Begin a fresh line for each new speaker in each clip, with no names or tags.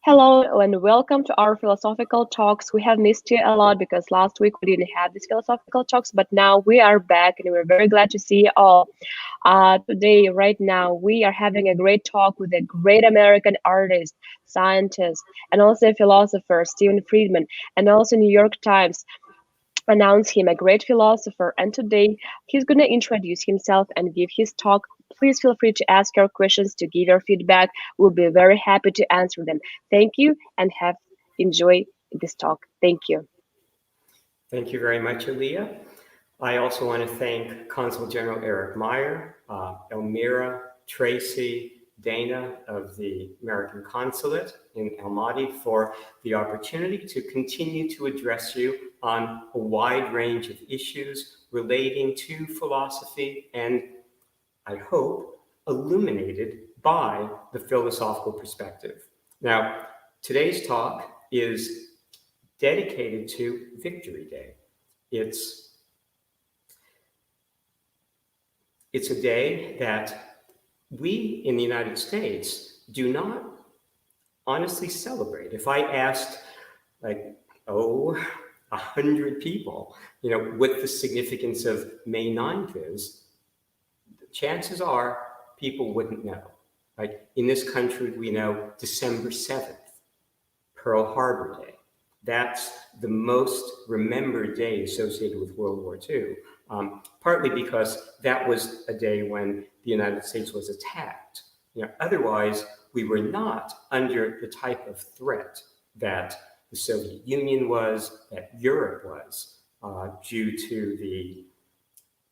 Hello and welcome to our philosophical talks. We have missed you a lot because last week we didn't have these philosophical talks, but now we are back and we're very glad to see you all. Today, right now, we are having a great talk with a great American artist, scientist, and also a philosopher, S.Friedman, and also New York Times announce him a great philosopher, and today he's going to introduce himself and give his talk. Please feel free to ask your questions, to give your feedback. We'll be very happy to answer them. Thank you and have enjoy this talk. Thank you.
Thank you very much, Aaliyah. I also want to thank Consul General Eric Meyer, Elmira, Tracy, Dana of the American Consulate in Almaty for the opportunity to continue to address you on a wide range of issues relating to philosophy and, I hope, illuminated by the philosophical perspective. Now, today's talk is dedicated to Victory Day. It's a day that we in the United States do not honestly celebrate. If I asked, 100 people, what the significance of May 9th is, chances are people wouldn't know. Like in this country, we know December 7th, Pearl Harbor Day. That's the most remembered day associated with World War II, partly because that was a day when the United States was attacked. Otherwise, we were not under the type of threat that the Soviet Union was, that Europe was, due to the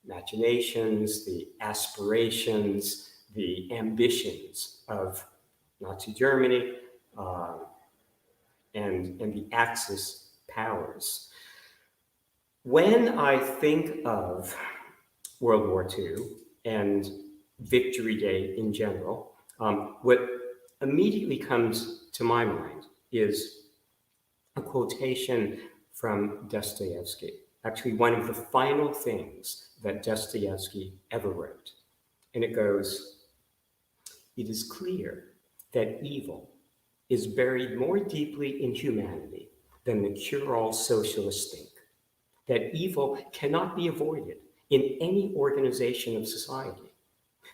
machinations, the aspirations, the ambitions of Nazi Germany, and the Axis powers. When I think of World War II and Victory Day in general, what immediately comes to my mind is a quotation from Dostoevsky, actually one of the final things that Dostoevsky ever wrote. And it goes, "It is clear that evil is buried more deeply in humanity than the cure-all socialists think, that evil cannot be avoided in any organization of society,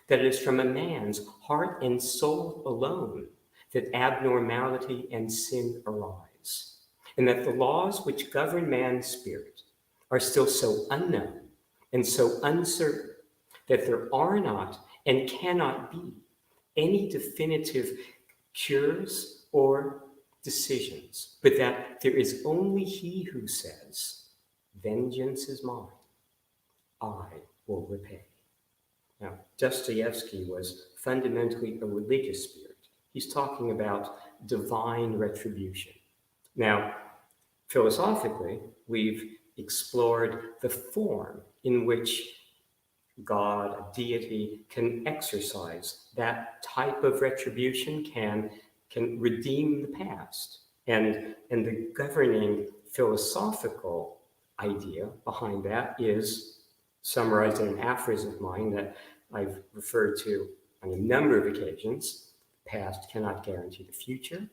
that it is from a man's heart and soul alone that abnormality and sin arise, and that the laws which govern man's spirit are still so unknown and so uncertain that there are not and cannot be any definitive cures or decisions, but that there is only he who says, 'Vengeance is mine, I will repay.'" Now, Dostoevsky was fundamentally a religious spirit. He's talking about divine retribution. Now, philosophically, we've explored the form in which God, a deity, can exercise that type of retribution, can redeem the past. And the governing philosophical idea behind that is summarized in an aphorism of mine that I've referred to on a number of occasions. The past cannot guarantee the future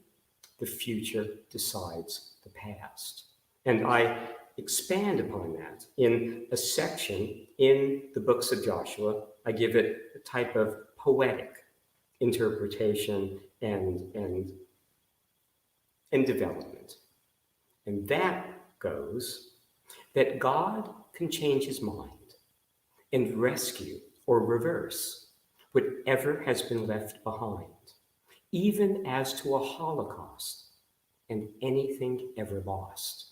decides the past. And I expand upon that in a section in the books of Joshua. I give it a type of poetic interpretation and development. And that goes that God can change his mind and rescue or reverse whatever has been left behind, even as to a Holocaust and anything ever lost.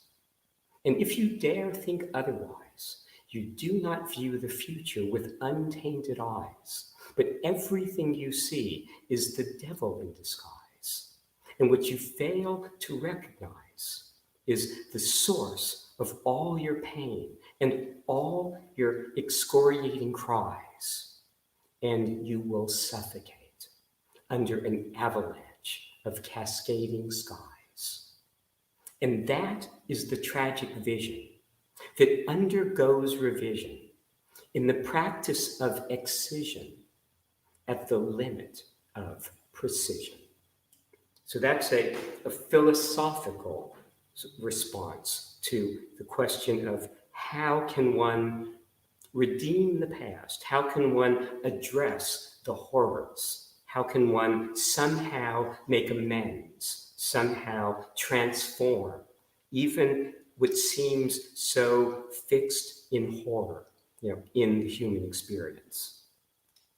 And if you dare think otherwise, you do not view the future with untainted eyes, but everything you see is the devil in disguise. And what you fail to recognize is the source of all your pain and all your excoriating cries. And you will suffocate under an avalanche of cascading skies. And that is the tragic vision that undergoes revision in the practice of excision at the limit of precision. So that's a philosophical response to the question of how can one redeem the past? How can one address the horrors? How can one somehow make amends, somehow transform, even what seems so fixed in horror, in the human experience?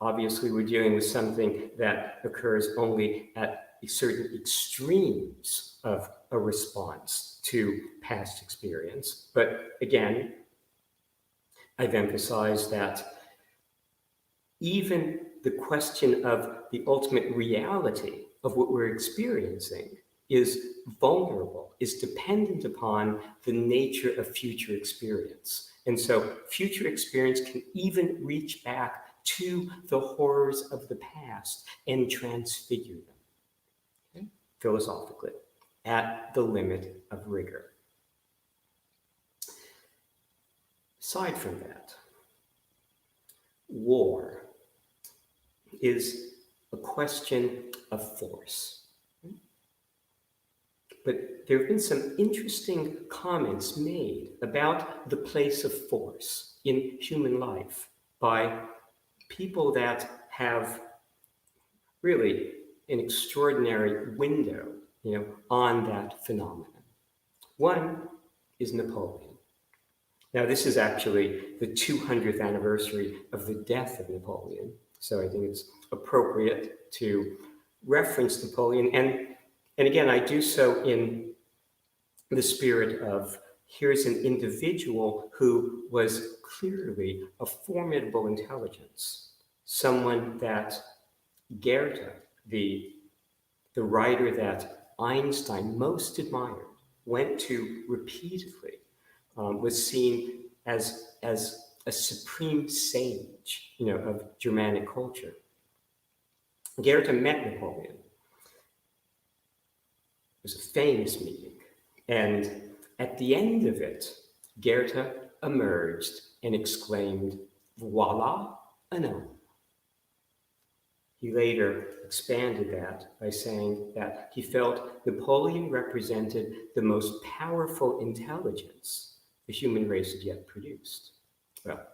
Obviously, we're dealing with something that occurs only at certain extremes of a response to past experience. But again, I've emphasized that even the question of the ultimate reality of what we're experiencing is vulnerable, is dependent upon the nature of future experience. And so future experience can even reach back to the horrors of the past and transfigure them, okay? Philosophically, at the limit of rigor. Aside from that, war is a question of force. But there have been some interesting comments made about the place of force in human life by people that have really an extraordinary window, on that phenomenon. One is Napoleon. Now, this is actually the 200th anniversary of the death of Napoleon, so I think it's appropriate to reference Napoleon. And again, I do so in the spirit of here's an individual who was clearly a formidable intelligence, someone that Goethe, the writer that Einstein most admired, went to repeatedly, was seen as a supreme sage, of Germanic culture. Goethe met Napoleon. It was a famous meeting. And at the end of it, Goethe emerged and exclaimed, "Voila, un homme." He later expanded that by saying that he felt Napoleon represented the most powerful intelligence the human race had yet produced. Well,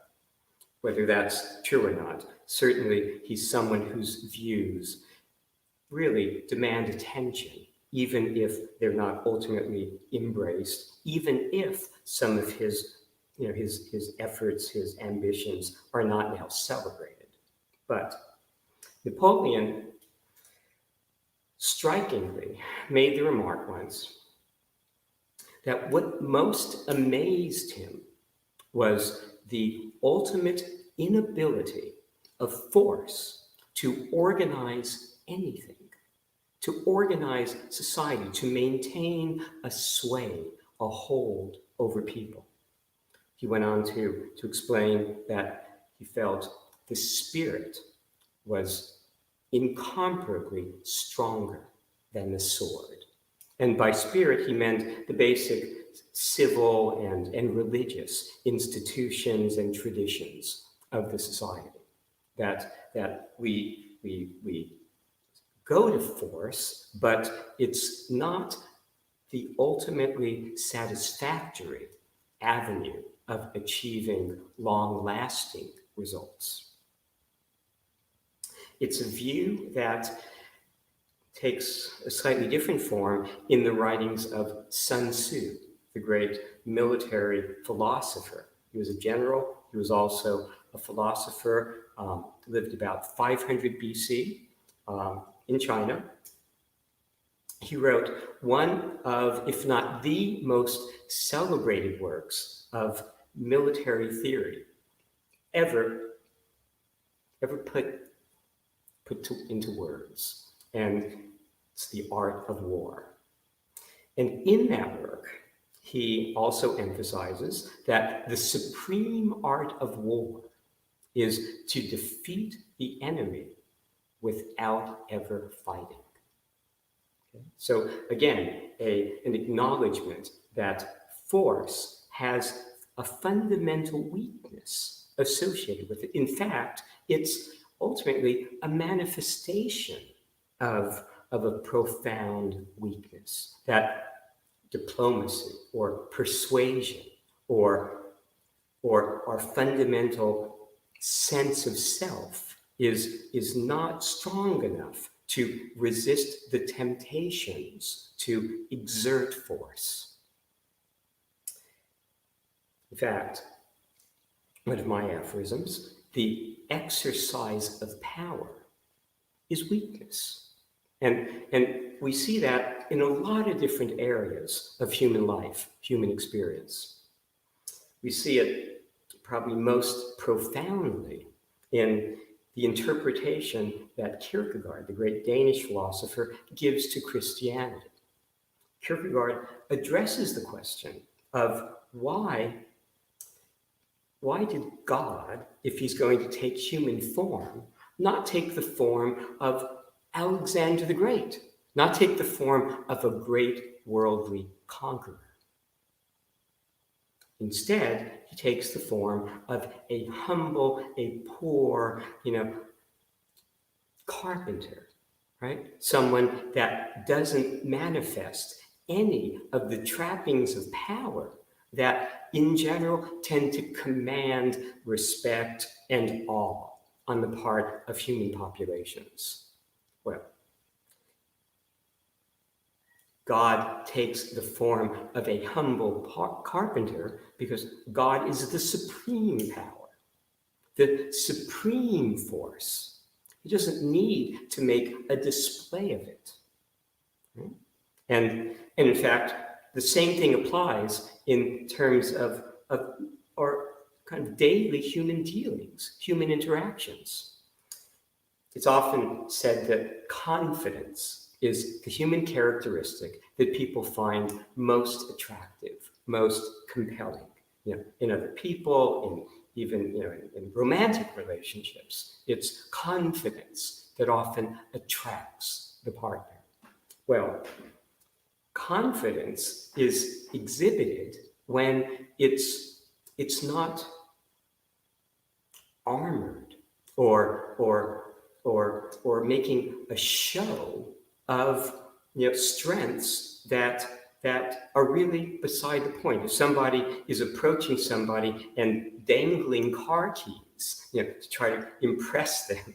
whether that's true or not, certainly he's someone whose views really demand attention, even if they're not ultimately embraced, even if some of his efforts, his ambitions are not now celebrated. But Napoleon strikingly made the remark once that what most amazed him was the ultimate inability of force to organize anything, to organize society, to maintain a sway, a hold over people. He went on to explain that he felt the spirit was incomparably stronger than the sword. And by spirit, he meant the basic civil and religious institutions and traditions of the society. That we go to force, but it's not the ultimately satisfactory avenue of achieving long-lasting results. It's a view that takes a slightly different form in the writings of Sun Tzu, the great military philosopher. He was a general. He was also a philosopher, lived about 500 BC in China. He wrote one of, if not the most celebrated works of military theory ever put into words, and it's The Art of War. And in that work, he also emphasizes that the supreme art of war is to defeat the enemy without ever fighting. Okay? So again, an acknowledgement that force has a fundamental weakness associated with it. In fact, it's ultimately a manifestation of of a profound weakness, that diplomacy or persuasion or our fundamental sense of self is not strong enough to resist the temptations to exert force. In fact, one of my aphorisms, the exercise of power is weakness. And we see that in a lot of different areas of human life, human experience. We see it probably most profoundly in the interpretation that Kierkegaard, the great Danish philosopher, gives to Christianity. Kierkegaard addresses the question of why did God, if he's going to take human form, not take the form of Alexander the Great, not take the form of a great worldly conqueror? Instead, he takes the form of a humble, a poor, carpenter, right? Someone that doesn't manifest any of the trappings of power that in general tend to command respect and awe on the part of human populations. Well, God takes the form of a humble carpenter because God is the supreme power, the supreme force. He doesn't need to make a display of it. Right? And in fact, the same thing applies in terms of our kind of daily human dealings, human interactions. It's often said that confidence is the human characteristic that people find most attractive, most compelling, in other people, in romantic relationships. It's confidence that often attracts the partner. Well, confidence is exhibited when it's not armored or making a show of strengths that are really beside the point. If somebody is approaching somebody and dangling car keys, to try to impress them,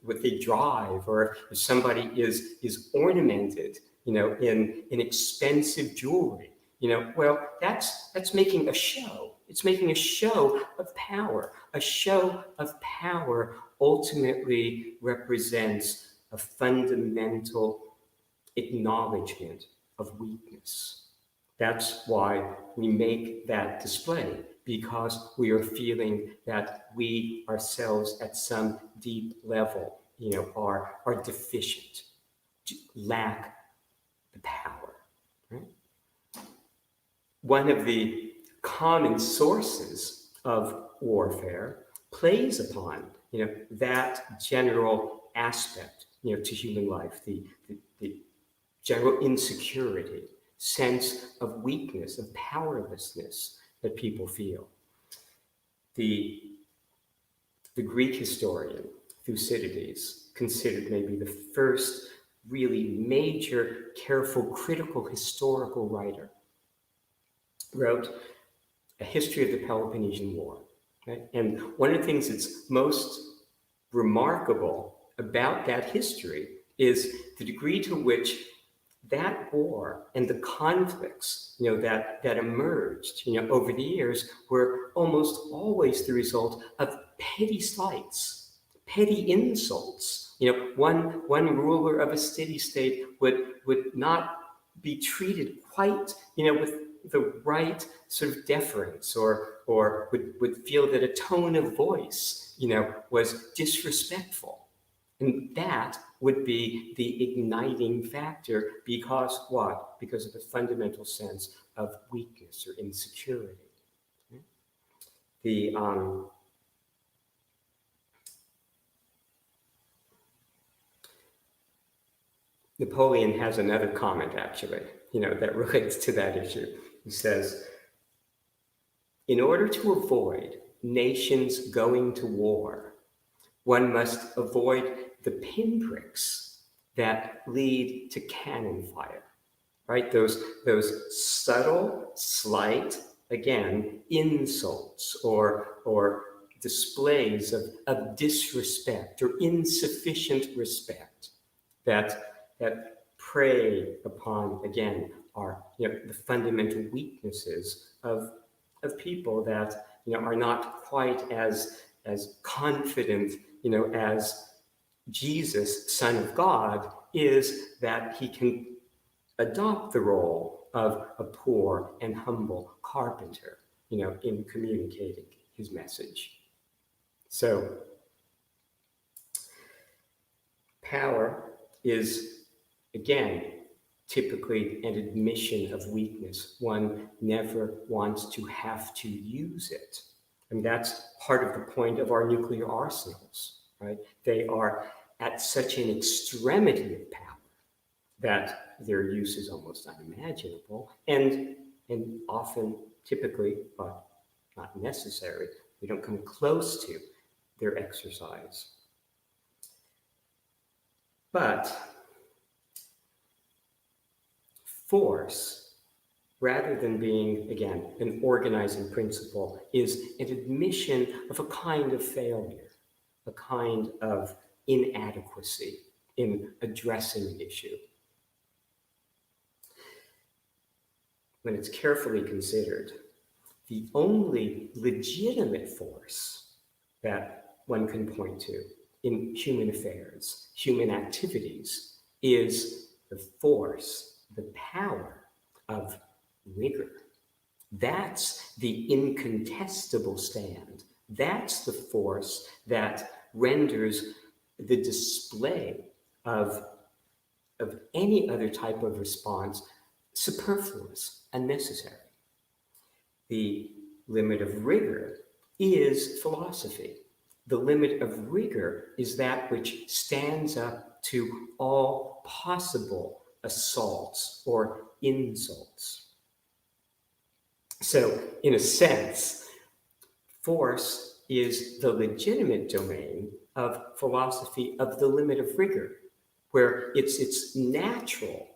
with a drive, or if somebody is ornamented, in expensive jewelry, well, that's making a show. It's making a show of power. A show of power ultimately represents a fundamental acknowledgement of weakness. That's why we make that display, because we are feeling that we ourselves at some deep level, are deficient, lack the power. Right? One of the common sources of warfare plays upon, that general aspect, to human life, the general insecurity, sense of weakness, of powerlessness that people feel. The Greek historian Thucydides, considered maybe the first really major, careful, critical historical writer, wrote a history of the Peloponnesian War. Right? And one of the things that's most remarkable about that history is the degree to which that war and the conflicts, that emerged, over the years were almost always the result of petty slights, petty insults. One ruler of a city-state would not be treated quite, with the right sort of deference, or would feel that a tone of voice, was disrespectful. And that would be the igniting factor, because what? Because of the fundamental sense of weakness or insecurity. The Napoleon has another comment, actually, that relates to that issue. He says, in order to avoid nations going to war, one must avoid the pinpricks that lead to cannon fire, right? Those subtle, slight, again, insults or displays of disrespect or insufficient respect that prey upon, again, our the fundamental weaknesses of people that are not quite as confident as Jesus, Son of God, is, that he can adopt the role of a poor and humble carpenter, in communicating his message. So, power is, again, typically an admission of weakness. One never wants to have to use it. And that's part of the point of our nuclear arsenals, right? They are at such an extremity of power that their use is almost unimaginable and often, typically, but not necessary. We don't come close to their exercise. But force, rather than being, again, an organizing principle, is an admission of a kind of failure, a kind of inadequacy in addressing an issue. When it's carefully considered, the only legitimate force that one can point to in human affairs, human activities, is the force, the power of rigor. That's the incontestable stand. That's the force that renders the display of any other type of response superfluous, unnecessary. The limit of rigor is philosophy. The limit of rigor is that which stands up to all possible assaults or insults. So, in a sense, force is the legitimate domain of philosophy of the limit of rigor, where it's its natural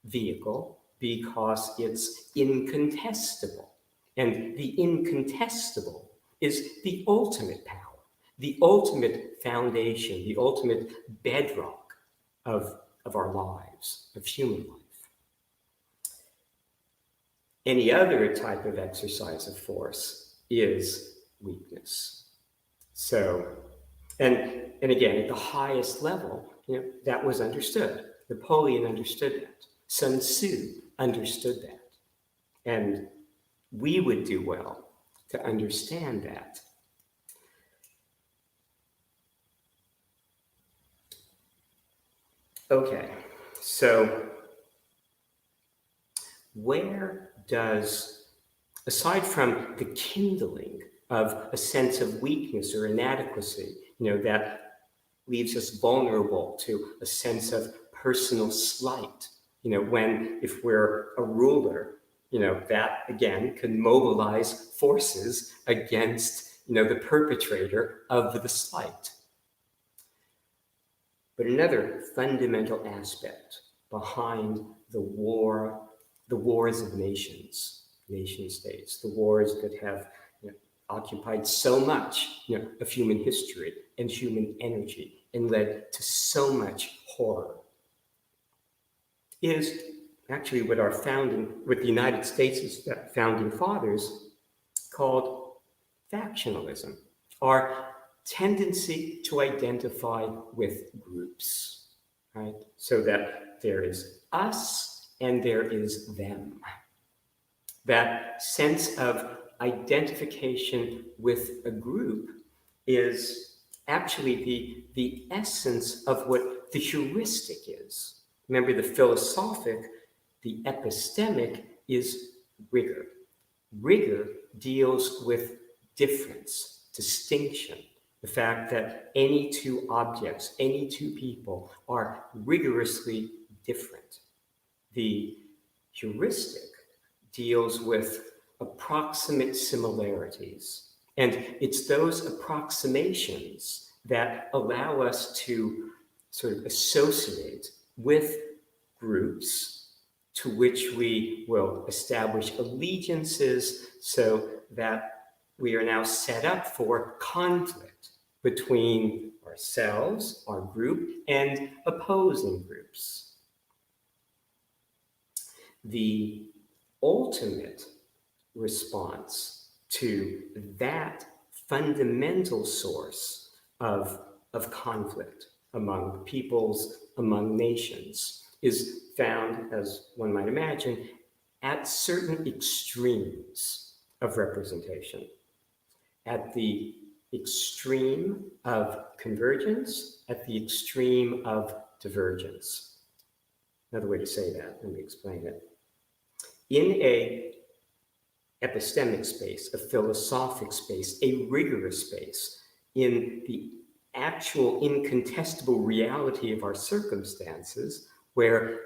vehicle because it's incontestable. And the incontestable is the ultimate power, the ultimate foundation, the ultimate bedrock of our lives, of human life. Any other type of exercise of force is weakness. So, and again, at the highest level, that was understood. Napoleon understood that. Sun Tzu understood that. And we would do well to understand that. Okay, so where does, aside from the kindling of a sense of weakness or inadequacy, that leaves us vulnerable to a sense of personal slight, if we're a ruler, that again can mobilize forces against, the perpetrator of the slight. But another fundamental aspect behind the wars of nations, nation states, the wars that have occupied so much of human history and human energy and led to so much horror, is actually what the United States' founding fathers called factionalism, our tendency to identify with groups, right? So that there is us and there is them. That sense of identification with a group is actually the essence of what the heuristic is. Remember, the philosophic, the epistemic is rigor. Rigor deals with difference, distinction, the fact that any two objects, any two people are rigorously different. The heuristic deals with approximate similarities. And it's those approximations that allow us to sort of associate with groups to which we will establish allegiances so that we are now set up for conflict between ourselves, our group, and opposing groups. The ultimate response to that fundamental source of conflict among peoples, among nations, is found, as one might imagine, at certain extremes of representation. At the extreme of convergence, at the extreme of divergence. Another way to say that, let me explain it. In a epistemic space, a philosophic space, a rigorous space, in the actual incontestable reality of our circumstances, where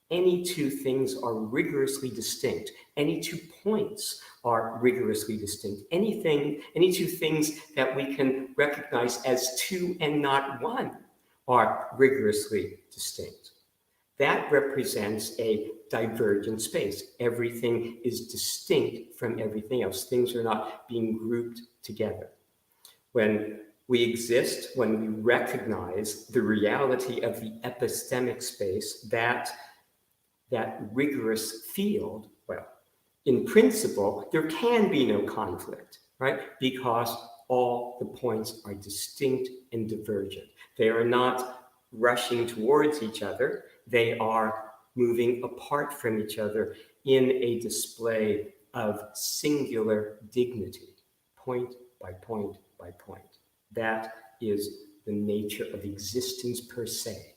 any two things are rigorously distinct, any 2 points are rigorously distinct, any two things that we can recognize as two and not one are rigorously distinct. That represents a divergent space. Everything is distinct from everything else. Things are not being grouped together. When we exist, when we recognize the reality of the epistemic space, that rigorous field, well, in principle, there can be no conflict, right? Because all the points are distinct and divergent. They are not rushing towards each other. They are moving apart from each other in a display of singular dignity, point by point by point. That is the nature of existence per se.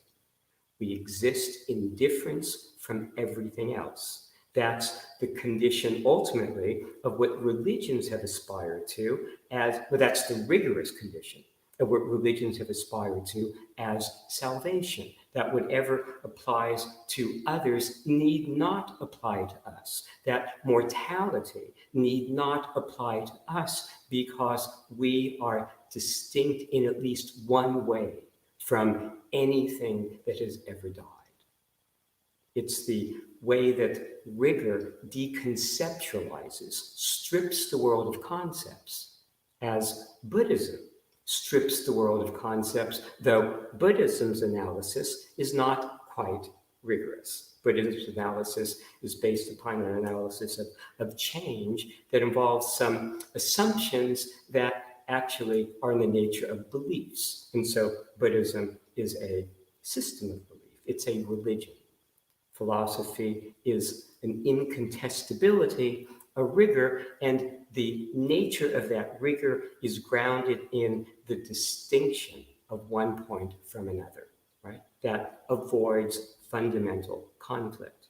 We exist in difference from everything else. That's the condition ultimately of what religions have aspired to that's the rigorous condition of what religions have aspired to as salvation. That whatever applies to others need not apply to us. That mortality need not apply to us because we are distinct in at least one way from anything that has ever died. It's the way that rigor deconceptualizes, strips the world of concepts, as Buddhism strips the world of concepts, though Buddhism's analysis is not quite rigorous. Buddhism's analysis is based upon an analysis of change that involves some assumptions that actually are in the nature of beliefs. And so Buddhism is a system of belief. It's a religion. Philosophy is an incontestability, a rigor, and the nature of that rigor is grounded in the distinction of one point from another, right? That avoids fundamental conflict.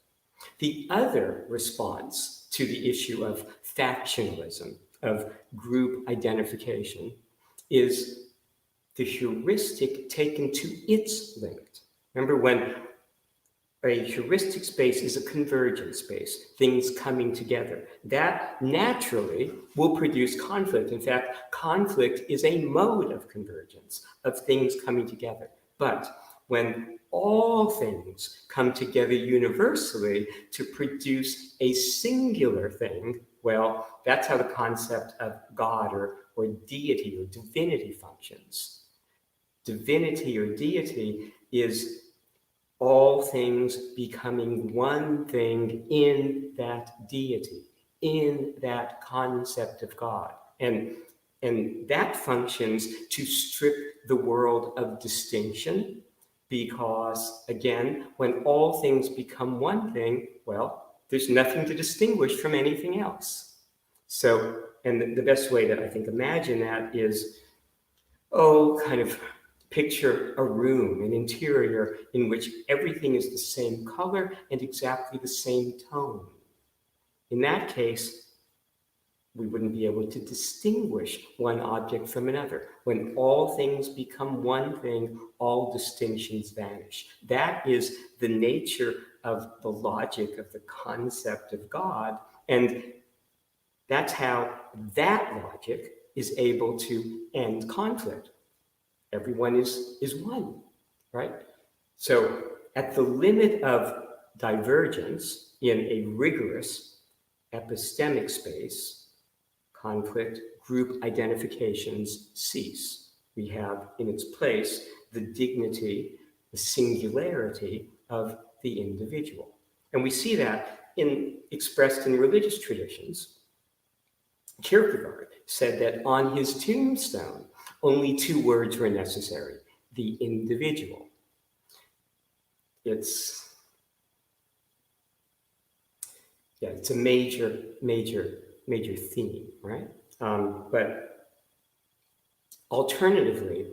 The other response to the issue of factionalism, of group identification, is the heuristic taken to its limit. Remember, when a heuristic space is a convergent space, things coming together, that naturally will produce conflict. In fact, conflict is a mode of convergence, of things coming together. But when all things come together universally to produce a singular thing, well, that's how the concept of God or deity or divinity functions. Divinity or deity is all things becoming one thing in that deity, in that concept of God. And that functions to strip the world of distinction, because, again, when all things become one thing, well, there's nothing to distinguish from anything else. So, and the best way to, I think, imagine that is, kind of picture a room, an interior in which everything is the same color and exactly the same tone. In that case, we wouldn't be able to distinguish one object from another. When all things become one thing, all distinctions vanish. That is the nature of the logic of the concept of God, and that's how that logic is able to end conflict. Everyone is one, right? So at the limit of divergence in a rigorous epistemic space, conflict, group identifications cease. We have in its place the dignity, the singularity of the individual. And we see that expressed in religious traditions. Kierkegaard said that on his tombstone, only two words were necessary: the individual. It's a major theme, right? But alternatively,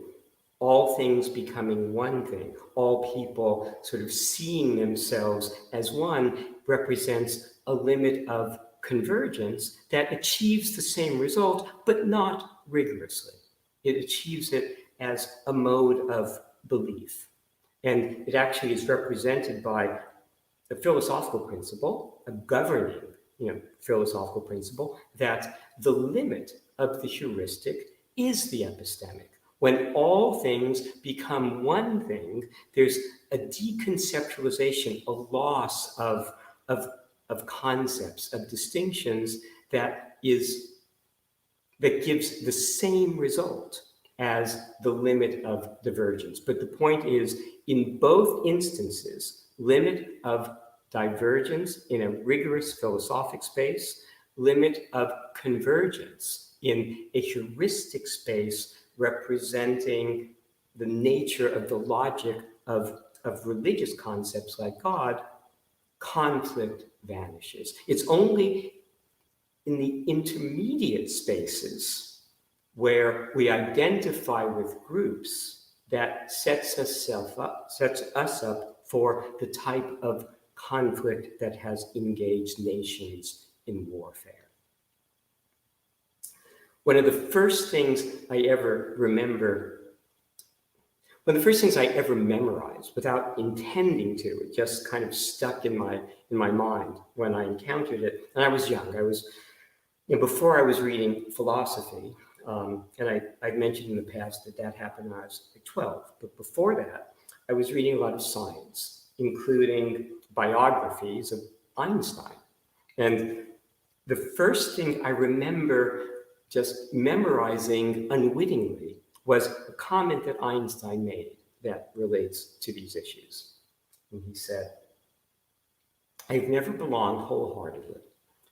all things becoming one thing, all people sort of seeing themselves as one, represents a limit of convergence that achieves the same result, but not rigorously. It achieves it as a mode of belief. And it actually is represented by a philosophical principle, a governing philosophical principle, that the limit of the heuristic is the epistemic. When all things become one thing, there's a deconceptualization, a loss of concepts, of distinctions that gives the same result as the limit of divergence. But the point is, in both instances, limit of divergence in a rigorous philosophic space, limit of convergence in a heuristic space representing the nature of the logic of religious concepts like God, conflict vanishes. It's only in the intermediate spaces where we identify with groups that sets us up for the type of conflict that has engaged nations in warfare. One of the first things I ever memorized without intending to, it just kind of stuck in my mind when I encountered it. And I was young. Before I was reading philosophy, and I've mentioned in the past that happened when I was like 12. But before that, I was reading a lot of science, including biographies of Einstein. And the first thing I remember just memorizing unwittingly was a comment that Einstein made that relates to these issues. And he said, "I've never belonged wholeheartedly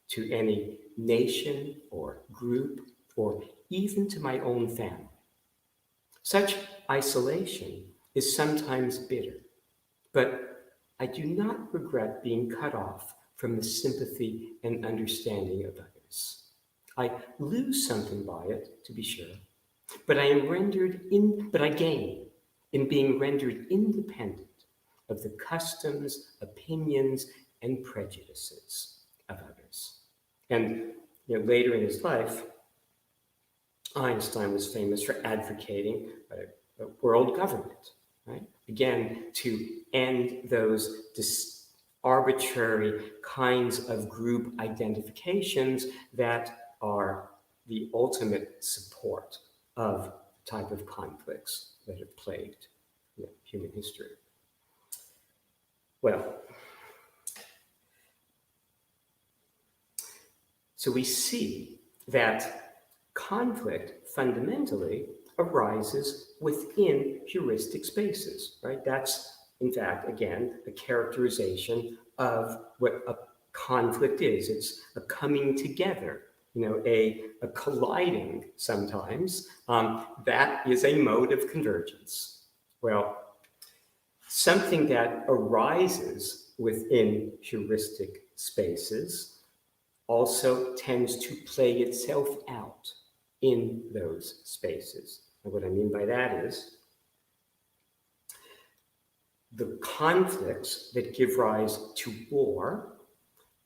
to any nation or group or even to my own family. Such isolation is sometimes bitter, but I do not regret being cut off from the sympathy and understanding of others. I lose something by it, to be sure, but I gain in being rendered independent of the customs, opinions, and prejudices of others." And later in his life, Einstein was famous for advocating a world government, right? Again, to end those arbitrary kinds of group identifications that are the ultimate support of the type of conflicts that have plagued human history. Well, so we see that conflict fundamentally arises within heuristic spaces, right? That's, in fact, again, a characterization of what a conflict is. It's a coming together, a colliding sometimes. That is a mode of convergence. Well, something that arises within heuristic spaces also tends to play itself out in those spaces. And what I mean by that is the conflicts that give rise to war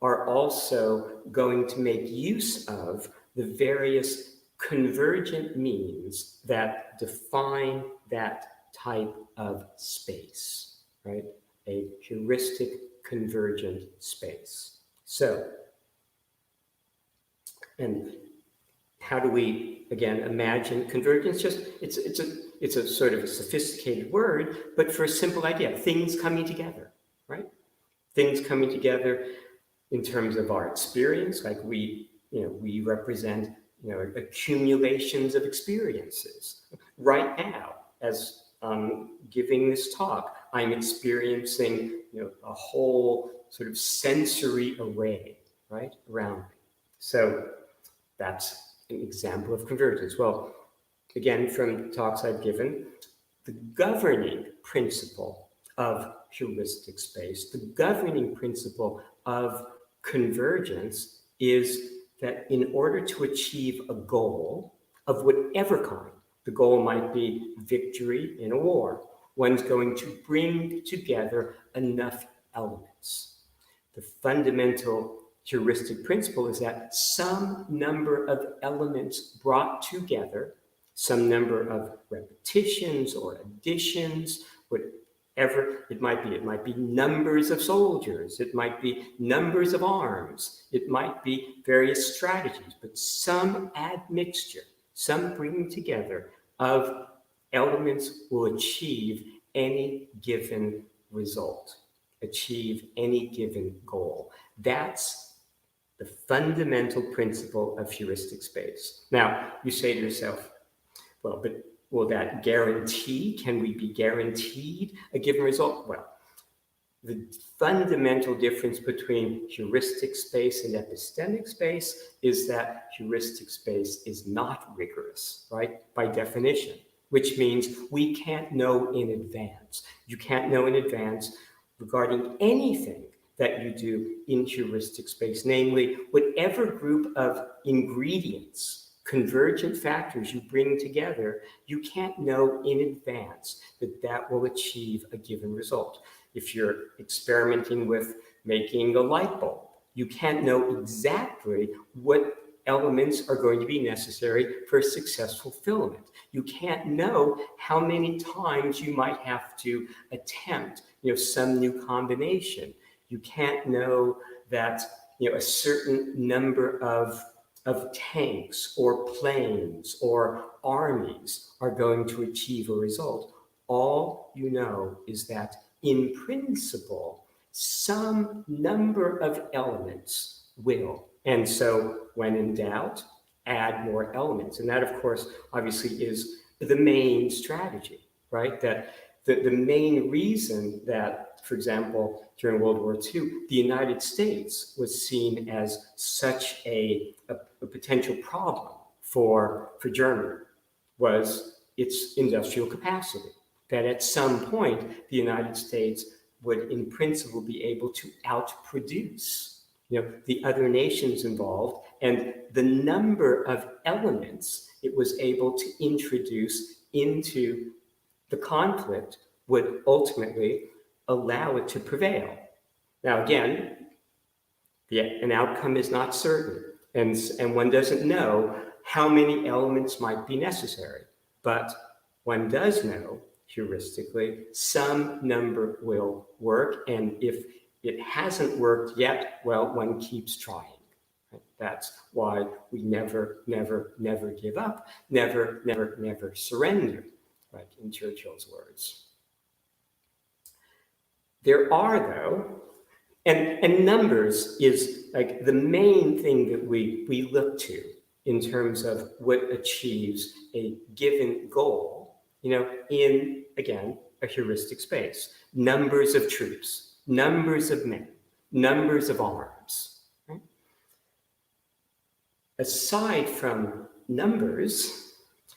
are also going to make use of the various convergent means that define that type of space, right? A heuristic convergent space. So, and how do we, again, imagine convergence? It's it's a sort of a sophisticated word, but for a simple idea, things coming together, right? Things coming together in terms of our experience, like we represent, accumulations of experiences. Right now, as giving this talk, I'm experiencing, a whole sort of sensory array, right, around me. So that's an example of convergence. Well, again, from talks I've given, the governing principle of heuristic space, the governing principle of convergence is that in order to achieve a goal of whatever kind, the goal might be victory in a war, one's going to bring together enough elements. The fundamental heuristic principle is that some number of elements brought together, some number of repetitions or additions, whatever it might be numbers of soldiers, it might be numbers of arms, it might be various strategies, but some admixture, some bringing together of elements will achieve any given result, achieve any given goal. That's the fundamental principle of heuristic space. Now, you say to yourself, well, but will that guarantee? Can we be guaranteed a given result? Well, the fundamental difference between heuristic space and epistemic space is that heuristic space is not rigorous, right? By definition, which means we can't know in advance. You can't know in advance regarding anything that you do in heuristic space, namely whatever group of ingredients, convergent factors you bring together, you can't know in advance that that will achieve a given result. If you're experimenting with making a light bulb, you can't know exactly what elements are going to be necessary for a successful filament. You can't know how many times you might have to attempt, some new combination. You can't know that, a certain number of tanks or planes or armies are going to achieve a result. All you know is that in principle, some number of elements will. And so when in doubt, add more elements. And that, of course, obviously is the main strategy, right? That the main reason that, for example, during World War II, the United States was seen as such a potential problem for Germany was its industrial capacity. That at some point, the United States would, in principle, be able to outproduce the other nations involved, and the number of elements it was able to introduce into the conflict would ultimately allow it to prevail. Now, again, an outcome is not certain, and one doesn't know how many elements might be necessary, but one does know, heuristically, some number will work, and if it hasn't worked yet, well, one keeps trying. Right? That's why we never, never, never give up, never, never, never surrender, right, in Churchill's words. There are, though, and numbers is like the main thing that we look to in terms of what achieves a given goal, in, again, a heuristic space. Numbers of troops, numbers of men, numbers of arms. Right? Aside from numbers,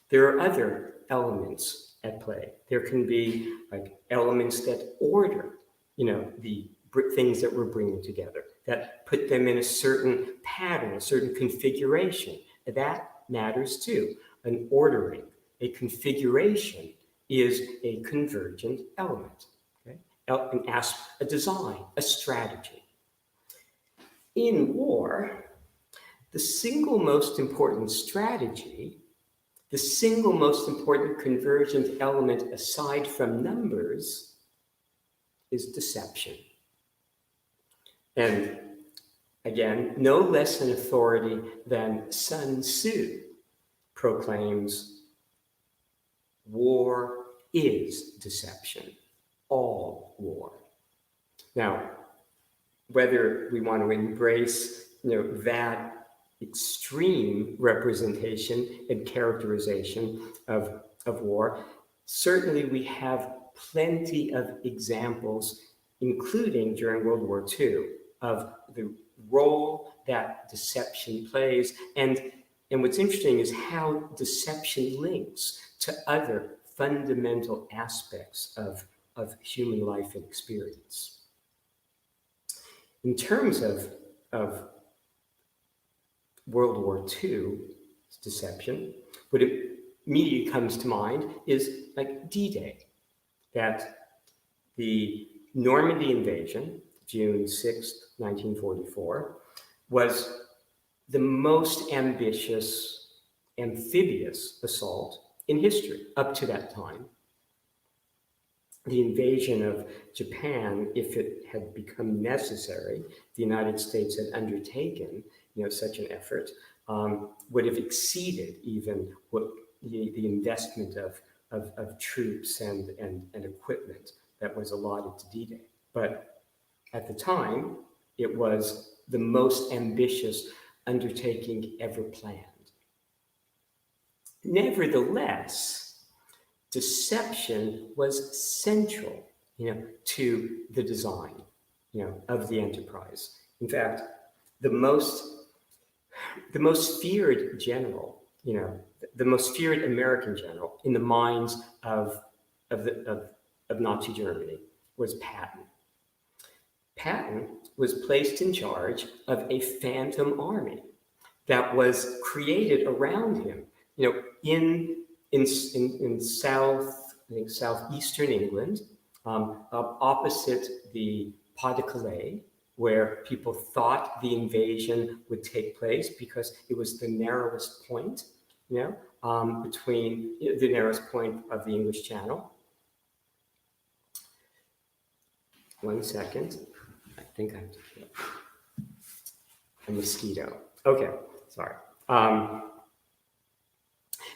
there are other elements at play. There can be like elements that order, the things that we're bringing together, that put them in a certain pattern, a certain configuration. That matters too. An ordering, a configuration is a convergent element. Okay? A design, a strategy. In war, the single most important strategy, the single most important convergent element aside from numbers is deception. And again, no less an authority than Sun Tzu proclaims war is deception, all war. Now, whether we want to embrace, that extreme representation and characterization of war, certainly we have plenty of examples, including during World War II, of the role that deception plays. And what's interesting is how deception links to other fundamental aspects of human life and experience. In terms of World War II deception, what immediately comes to mind is like D-Day, that the Normandy invasion, June 6th, 1944, was the most ambitious amphibious assault in history up to that time. The invasion of Japan, if it had become necessary, the United States had undertaken, such an effort, would have exceeded even what the investment of troops and equipment that was allotted to D-Day. But at the time, it was the most ambitious undertaking ever planned. Nevertheless, deception was central, to the design, of the enterprise. In fact, the most feared general, the most feared American general in the minds of Nazi Germany was Patton. Patton was placed in charge of a phantom army that was created around him, in southeastern England, opposite the Pas de Calais, where people thought the invasion would take place because it was the narrowest point, between the narrowest point of the English Channel. One second. I think I have to get a mosquito. Okay, sorry.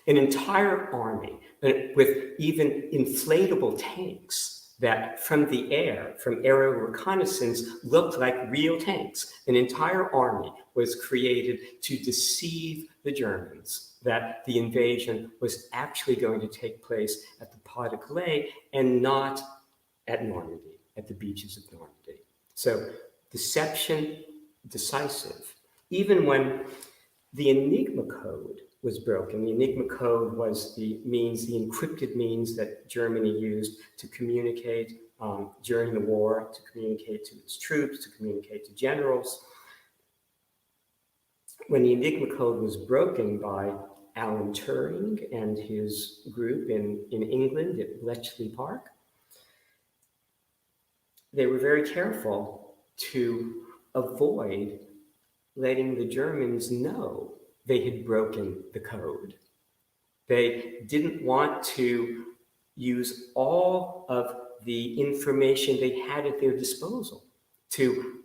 An entire army with even inflatable tanks that from the air, from aerial reconnaissance, looked like real tanks. An entire army was created to deceive the Germans that the invasion was actually going to take place at the Pas de Calais and not at Normandy, at the beaches of Normandy. So deception, decisive. Even when the Enigma code was broken. The Enigma code was the encrypted means that Germany used to communicate during the war, to communicate to its troops, to communicate to generals. When the Enigma code was broken by Alan Turing and his group in England at Bletchley Park, they were very careful to avoid letting the Germans know they had broken the code. They didn't want to use all of the information they had at their disposal to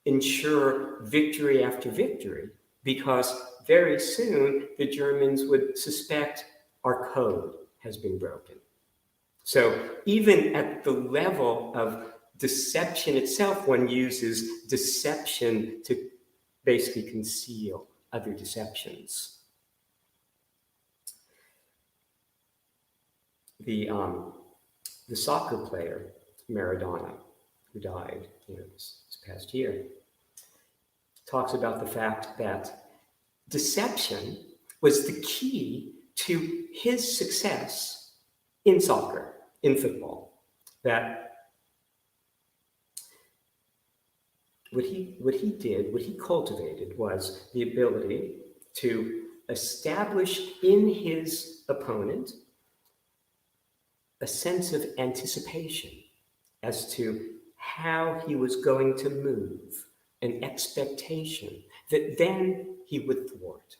ensure victory after victory, because very soon the Germans would suspect our code has been broken. So even at the level of deception itself, one uses deception to basically conceal other deceptions. The soccer player Maradona, who died this past year, talks about the fact that deception was the key to his success in soccer, in football. That what he cultivated was the ability to establish in his opponent a sense of anticipation as to how he was going to move, an expectation that then he would thwart.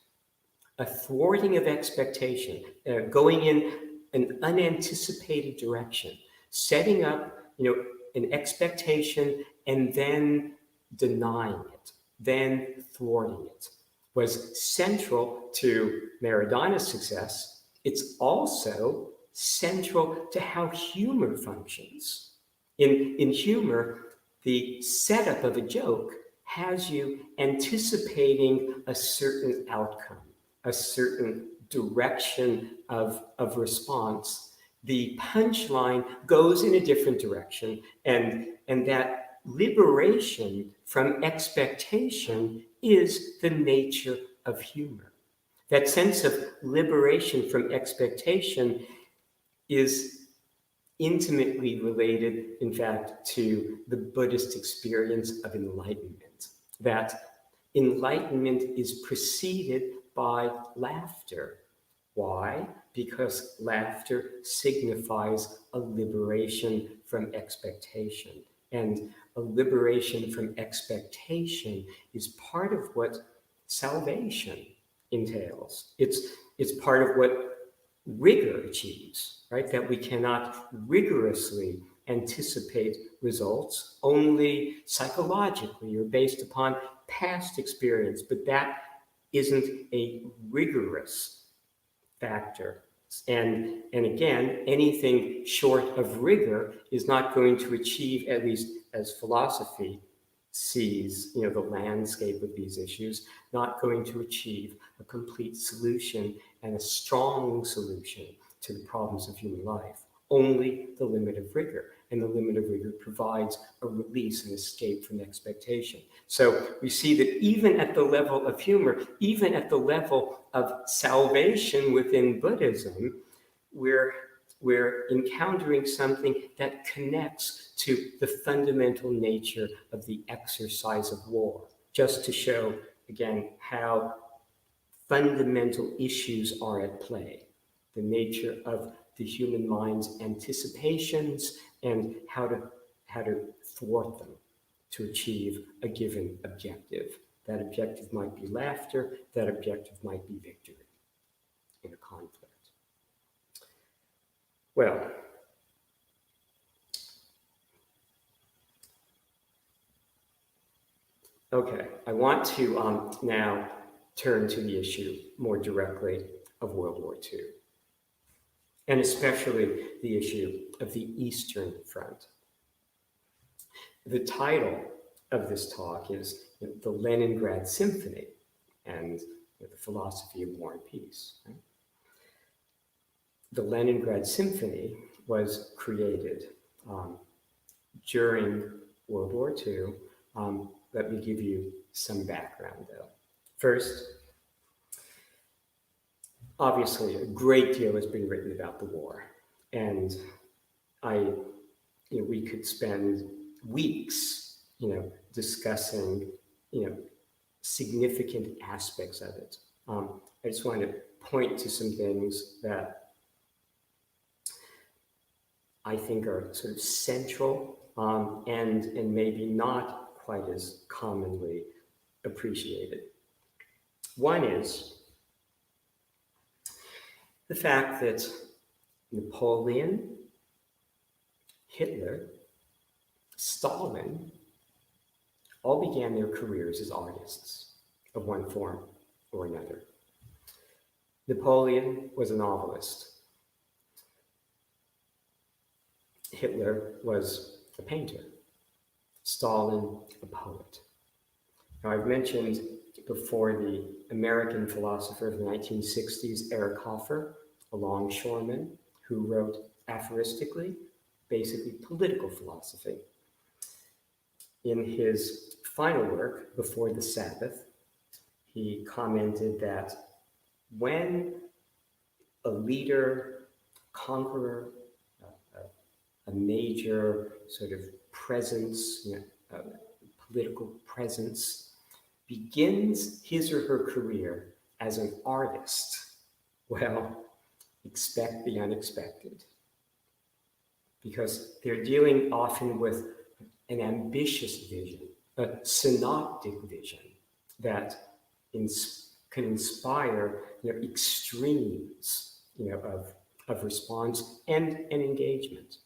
A thwarting of expectation, going in an unanticipated direction, setting up, an expectation and then denying it, then thwarting it, was central to Maradona's success. It's also central to how humor functions. In humor, the setup of a joke has you anticipating a certain outcome, a certain direction of response. The punchline goes in a different direction, and that liberation from expectation is the nature of humor. That sense of liberation from expectation is intimately related, in fact, to the Buddhist experience of enlightenment. That enlightenment is preceded by laughter. Why? Because laughter signifies a liberation from expectation. And a liberation from expectation is part of what salvation entails. It's part of what rigor achieves, right? That we cannot rigorously anticipate results, only psychologically or based upon past experience, but that isn't a rigorous factor. And again, anything short of rigor is not going to achieve, at least as philosophy sees, the landscape of these issues, not going to achieve a complete solution and a strong solution to the problems of human life. Only the limit of rigor. And the limit of rigor provides a release and escape from expectation. So we see that even at the level of humor, even at the level of salvation within Buddhism, we're encountering something that connects to the fundamental nature of the exercise of war, just to show, again, how fundamental issues are at play, the nature of the human mind's anticipations and how to thwart them to achieve a given objective. That objective might be laughter, that objective might be victory in a conflict. Well, okay, I want to now turn to the issue more directly of World War II, and especially the issue of the Eastern Front. The title of this talk is The Leningrad Symphony and the Philosophy of War and Peace. Right? The Leningrad Symphony was created during World War II. Let me give you some background, though. First, obviously, a great deal has been written about the war, and we could spend weeks, discussing, significant aspects of it. I just want to point to some things that I think are sort of central and maybe not quite as commonly appreciated. One is the fact that Napoleon, Hitler, Stalin all began their careers as artists of one form or another. Napoleon was a novelist. Hitler was a painter. Stalin, a poet. Now, I've mentioned before the American philosopher of the 1960s, Eric Hoffer, a longshoreman who wrote aphoristically, basically political philosophy. In his final work, Before the Sabbath, he commented that when a leader, conqueror, a major sort of presence, political presence, begins his or her career as an artist, well, expect the unexpected. Because they're dealing often with an ambitious vision, a synoptic vision that can inspire extremes of response and engagement.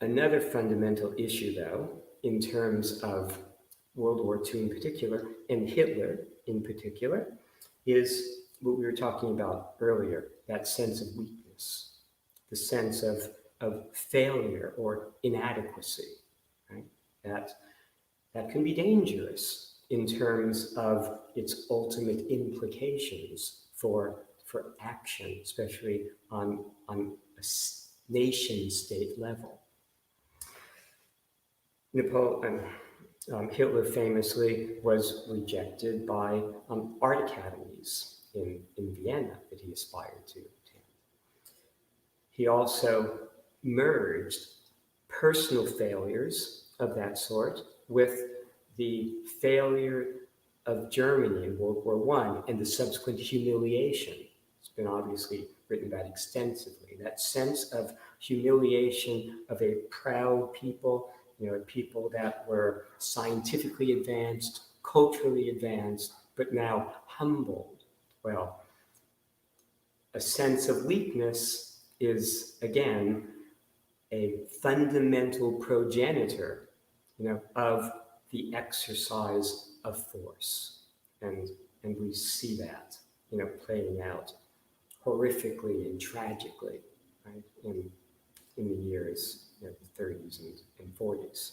Another fundamental issue, though, in terms of World War II in particular, and Hitler in particular, is what we were talking about earlier, that sense of weakness, the sense of failure or inadequacy, right? That can be dangerous in terms of its ultimate implications for action, especially on a nation state level. Hitler famously was rejected by art academies in Vienna that he aspired to attend. He also merged personal failures of that sort with the failure of Germany in World War I and the subsequent humiliation. It's been obviously written about extensively. That sense of humiliation of a proud people, people that were scientifically advanced, culturally advanced, but now humbled. Well, a sense of weakness is, again, a fundamental progenitor, of the exercise of force. And we see that, playing out horrifically and tragically, right, in the years, the 30s and 40s.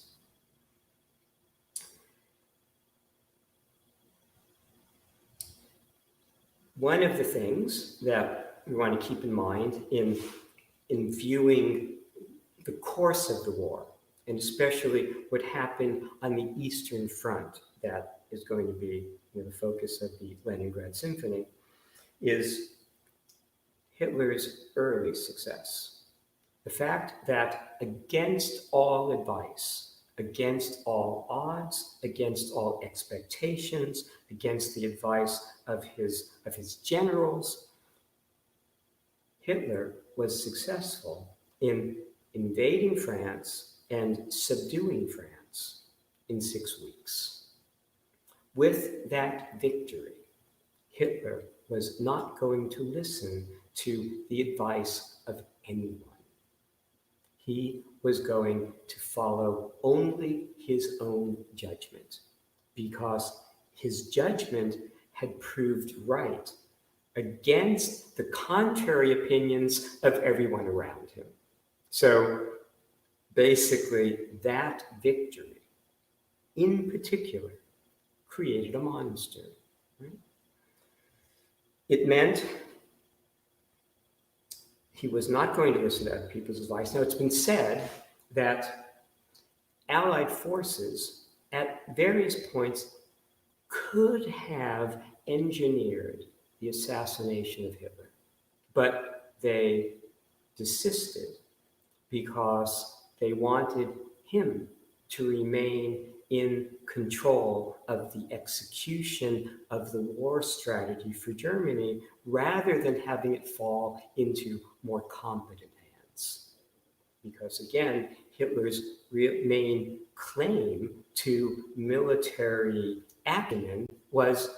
One of the things that we want to keep in mind in viewing the course of the war, and especially what happened on the Eastern Front, that is going to be the focus of the Leningrad Symphony, is Hitler's early success. The fact that against all advice, against all odds, against all expectations, against the advice of his generals, Hitler was successful in invading France and subduing France in 6 weeks. With that victory, Hitler was not going to listen to the advice of anyone. He was going to follow only his own judgment, because his judgment had proved right against the contrary opinions of everyone around him. So basically, that victory, in particular, created a monster. Right? It meant he was not going to listen to other people's advice. Now, it's been said that Allied forces at various points could have engineered the assassination of Hitler, but they desisted because they wanted him to remain in control of the execution of the war strategy for Germany, rather than having it fall into more competent hands. Because again, Hitler's main claim to military acumen was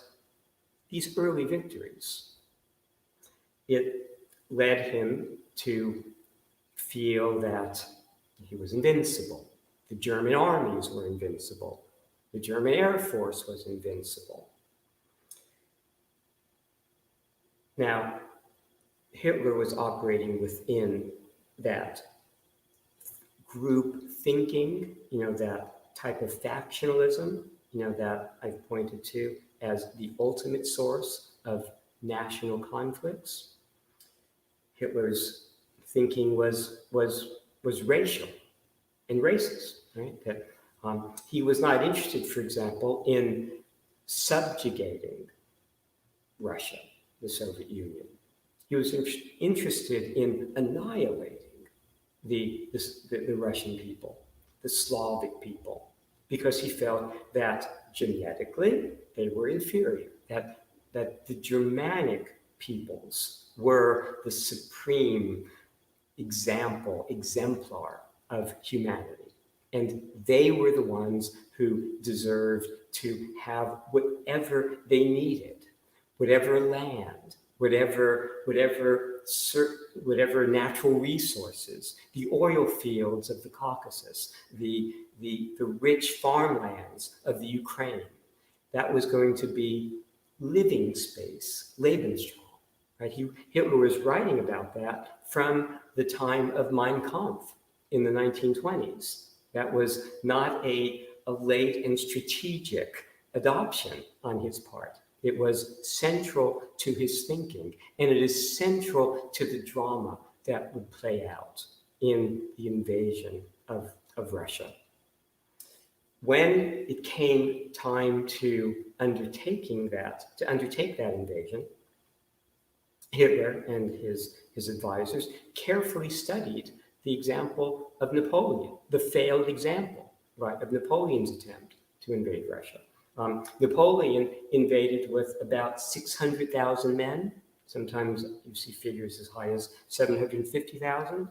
these early victories. It led him to feel that he was invincible. The German armies were invincible. The German Air Force was invincible. Now, Hitler was operating within that group thinking, that type of factionalism, that I've pointed to as the ultimate source of national conflicts. Hitler's thinking was racial and racist, right? That he was not interested, for example, in subjugating Russia, the Soviet Union. He was interested in annihilating the Russian people, the Slavic people, because he felt that genetically they were inferior, that the Germanic peoples were the supreme exemplar of humanity. And they were the ones who deserved to have whatever they needed, whatever land, whatever natural resources, the oil fields of the Caucasus, the rich farmlands of the Ukraine. That was going to be living space, Lebensraum. Right? Hitler was writing about that from the time of Mein Kampf in the 1920s. That was not a late and strategic adoption on his part. It was central to his thinking, and it is central to the drama that would play out in the invasion of Russia. When it came time to undertake that invasion, Hitler and his advisors carefully studied the example of Napoleon, the failed example, right, of Napoleon's attempt to invade Russia. Napoleon invaded with about 600,000 men. Sometimes you see figures as high as 750,000.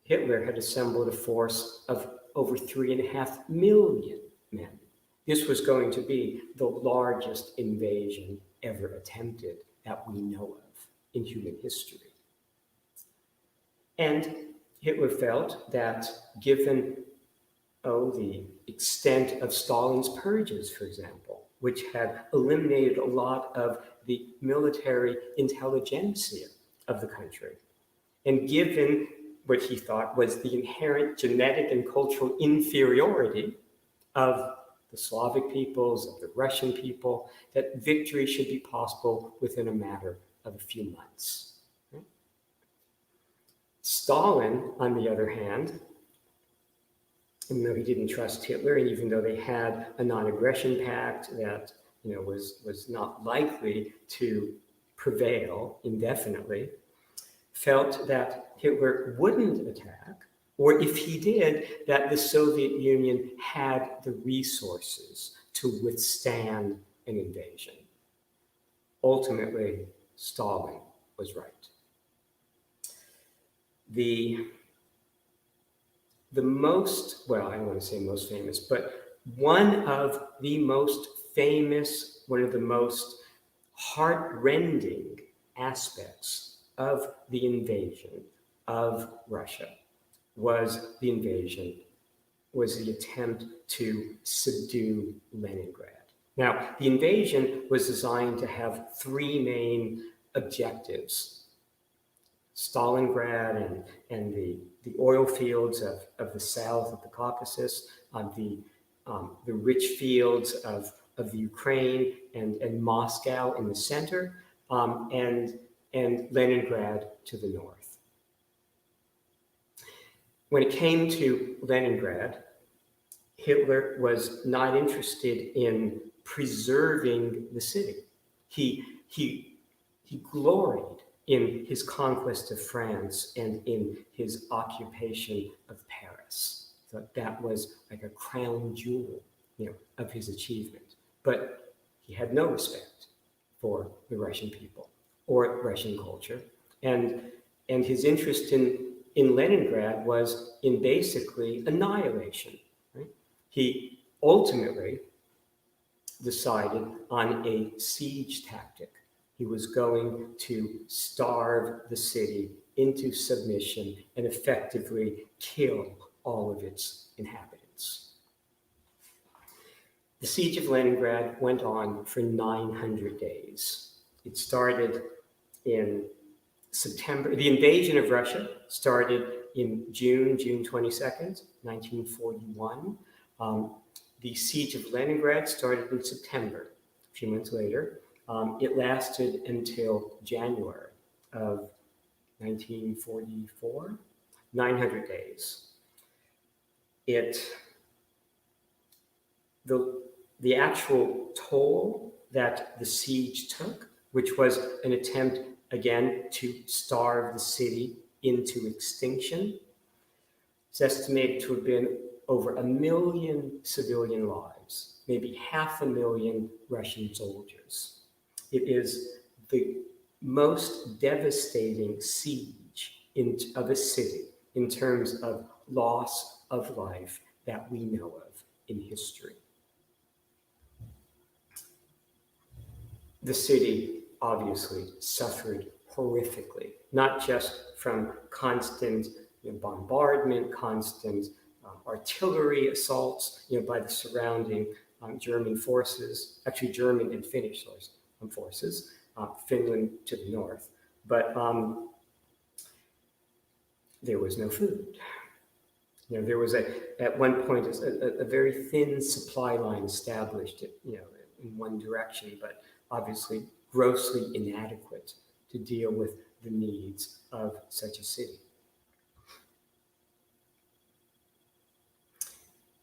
Hitler had assembled a force of over 3.5 million men. This was going to be the largest invasion ever attempted that we know of in human history. And Hitler felt that given the extent of Stalin's purges, for example, which had eliminated a lot of the military intelligentsia of the country, and given what he thought was the inherent genetic and cultural inferiority of the Slavic peoples, of the Russian people, that victory should be possible within a matter of a few months. Right? Stalin, on the other hand, even though he didn't trust Hitler, and even though they had a non-aggression pact that was not likely to prevail indefinitely, felt that Hitler wouldn't attack, or if he did, that the Soviet Union had the resources to withstand an invasion. Ultimately, Stalin was right. The most, well, I don't want to say most famous, but one of the most famous, one of the most heart-rending aspects of the invasion of Russia was the attempt to subdue Leningrad. Now, the invasion was designed to have three main objectives: Stalingrad and the oil fields of the south of the Caucasus, the rich fields of the Ukraine and Moscow in the center, and Leningrad to the north. When it came to Leningrad, Hitler was not interested in preserving the city. He gloried in his conquest of France and in his occupation of Paris. So that was like a crown jewel, of his achievement. But he had no respect for the Russian people or Russian culture, and his interest in Leningrad was in basically annihilation. Right? He ultimately decided on a siege tactic. He was going to starve the city into submission and effectively kill all of its inhabitants. The siege of Leningrad went on for 900 days. It started in September. The invasion of Russia started in June 22nd, 1941. The siege of Leningrad started in September, a few months later. It lasted until January of 1944, 900 days. The actual toll that the siege took, which was an attempt, again, to starve the city into extinction, is estimated to have been over 1 million civilian lives, maybe 500,000 Russian soldiers. It is the most devastating siege of a city in terms of loss of life that we know of in history. The city obviously suffered horrifically, not just from constant bombardment, constant artillery assaults by the surrounding German forces, actually German and Finnish forces, Finland to the north. But there was no food. There was at one point a very thin supply line established, in one direction, but obviously grossly inadequate to deal with the needs of such a city.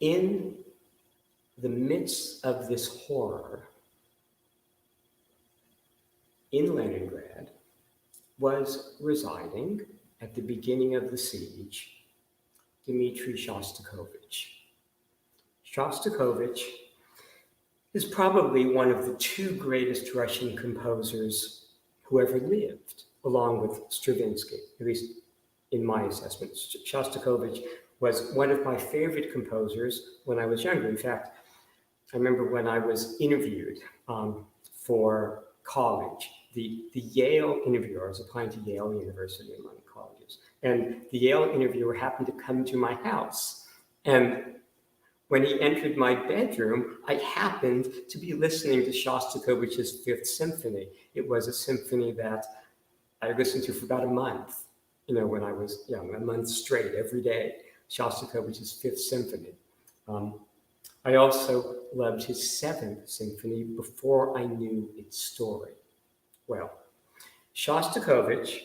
In the midst of this horror, in Leningrad was residing, at the beginning of the siege, Dimitri Shostakovich. Shostakovich is probably one of the two greatest Russian composers who ever lived, along with Stravinsky, at least in my assessment. Shostakovich was one of my favorite composers when I was younger. In fact, I remember when I was interviewed for college, the Yale interviewer, I was applying to Yale University among colleges, and the Yale interviewer happened to come to my house. And when he entered my bedroom, I happened to be listening to Shostakovich's Fifth Symphony. It was a symphony that I listened to for about a month, when I was young, a month straight, every day, Shostakovich's Fifth Symphony. I also loved his Seventh Symphony before I knew its story. Well, Shostakovich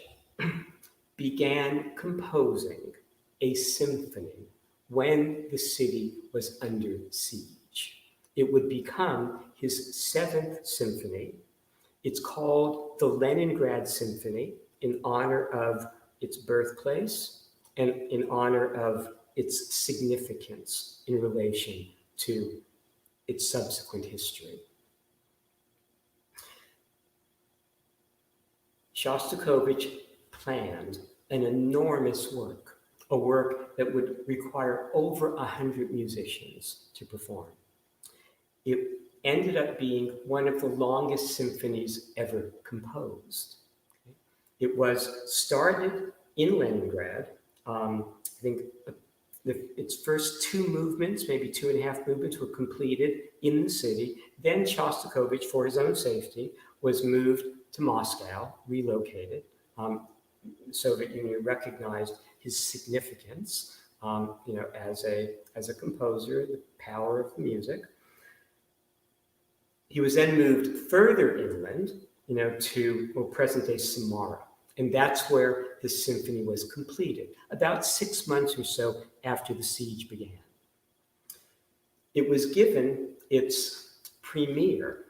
began composing a symphony when the city was under siege. It would become his Seventh Symphony. It's called the Leningrad Symphony in honor of its birthplace and in honor of its significance in relation to its subsequent history. Shostakovich planned an enormous work, a work that would require over 100 musicians to perform. It ended up being one of the longest symphonies ever composed. It was started in Leningrad. I think its first two movements, maybe 2.5 movements, were completed in the city. Then Shostakovich, for his own safety, was moved to Moscow, relocated. The Soviet Union recognized his significance, as a composer, the power of the music. He was then moved further inland, to present-day Samara. And that's where the symphony was completed, about 6 months or so after the siege began. It was given its premiere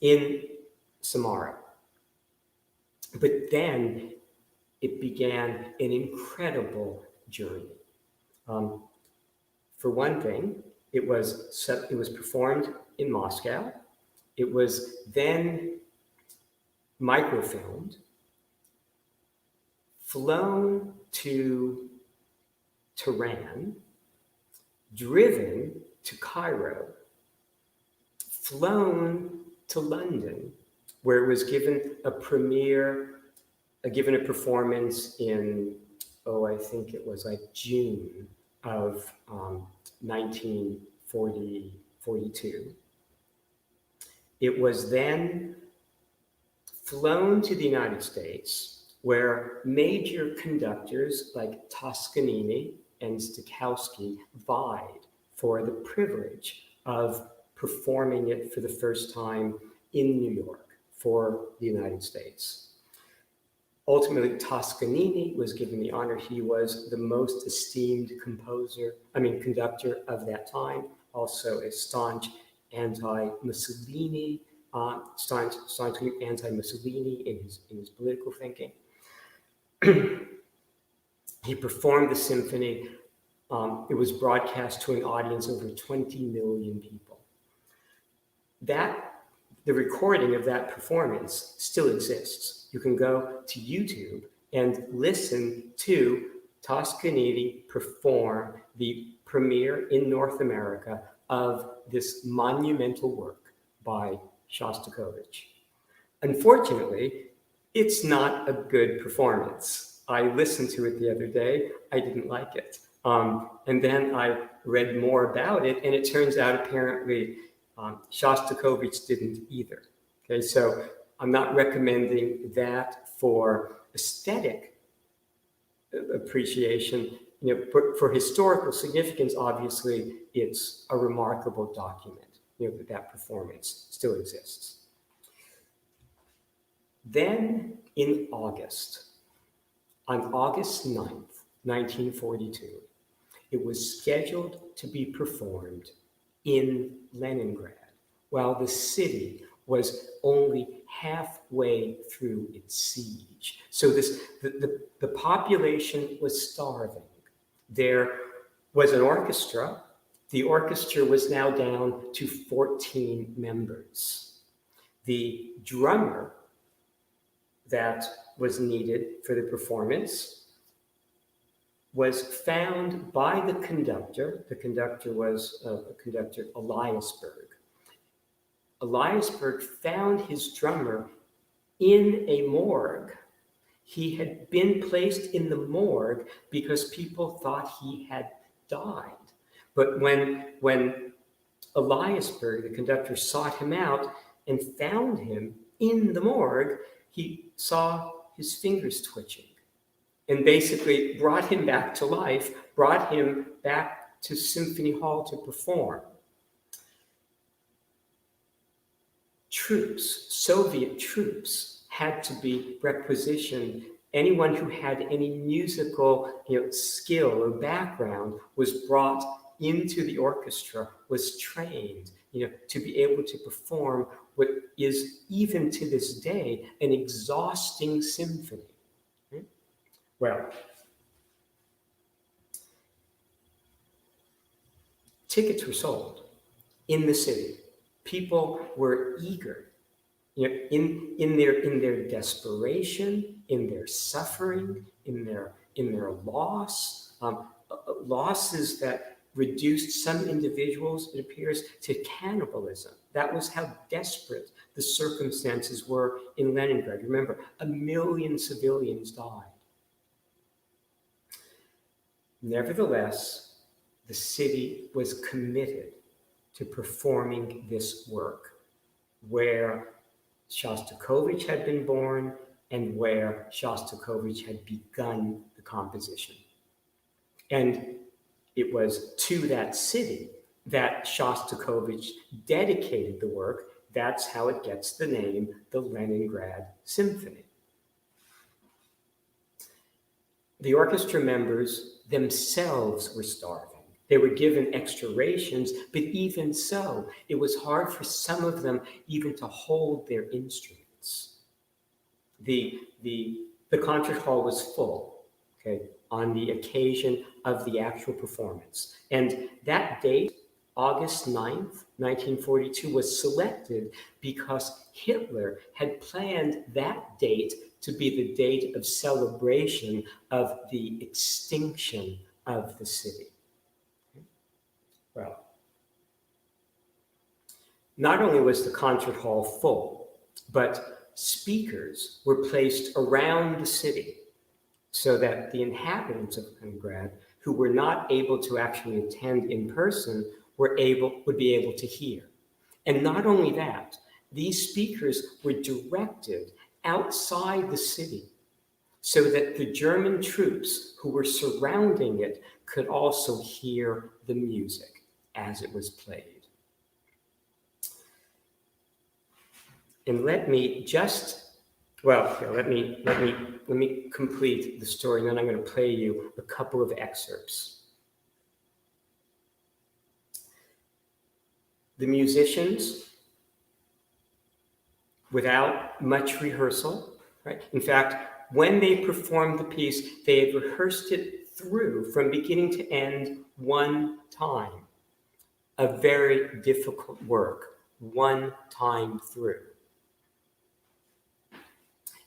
in Samara. But then it began an incredible journey. For one thing, it was performed in Moscow. It was then microfilmed, flown to Tehran, driven to Cairo, flown to London, where it was given a premiere, given a performance in, I think it was like June of 1942. It was then flown to the United States, where major conductors like Toscanini and Stokowski vied for the privilege of performing it for the first time in New York for the United States. Ultimately, Toscanini was given the honor. He was the most esteemed conductor of that time, also a staunch anti-Mussolini in his political thinking. He performed the symphony. It was broadcast to an audience of over 20 million people. The recording of that performance still exists. You can go to YouTube and listen to Toscanini perform the premiere in North America of this monumental work by Shostakovich. Unfortunately, it's not a good performance. I listened to it the other day. I didn't like it. And then I read more about it, and it turns out apparently Shostakovich didn't either. Okay, so I'm not recommending that for aesthetic appreciation. For historical significance, obviously, it's a remarkable document. That performance still exists. Then in August, on August 9th, 1942, it was scheduled to be performed in Leningrad, while the city was only halfway through its siege. So the population was starving. There was an orchestra. The orchestra was now down to 14 members. The drummer that was needed for the performance was found by the conductor. The conductor was conductor Eliasberg. Eliasberg found his drummer in a morgue. He had been placed in the morgue because people thought he had died. But when Eliasberg, the conductor, sought him out and found him in the morgue, he saw his fingers twitching and basically brought him back to life, brought him back to Symphony Hall to perform. Soviet troops had to be requisitioned. Anyone who had any musical skill or background was brought into the orchestra, was trained to be able to perform what is, even to this day, an exhausting symphony. Well, tickets were sold in the city. People were eager, in their desperation, in their suffering, in their loss, losses that reduced some individuals, it appears, to cannibalism. That was how desperate the circumstances were in Leningrad. Remember, 1 million civilians died. Nevertheless, the city was committed to performing this work, where Shostakovich had been born and where Shostakovich had begun the composition. And it was to that city that Shostakovich dedicated the work. That's how it gets the name, the Leningrad Symphony. The orchestra members themselves were starving. They were given extra rations, but even so, it was hard for some of them even to hold their instruments. The concert hall was full, okay, on the occasion of the actual performance. And that date, August 9th, 1942, was selected because Hitler had planned that date to be the date of celebration of the extinction of the city. Well, not only was the concert hall full, but speakers were placed around the city so that the inhabitants of Leningrad, who were not able to actually attend in person, would be able to hear. And not only that, these speakers were directed outside the city so that the German troops who were surrounding it could also hear the music as it was played. And let me complete the story, and then I'm going to play you a couple of excerpts. The musicians, without much rehearsal, right? In fact, when they performed the piece, they had rehearsed it through from beginning to end one time. A very difficult work, one time through.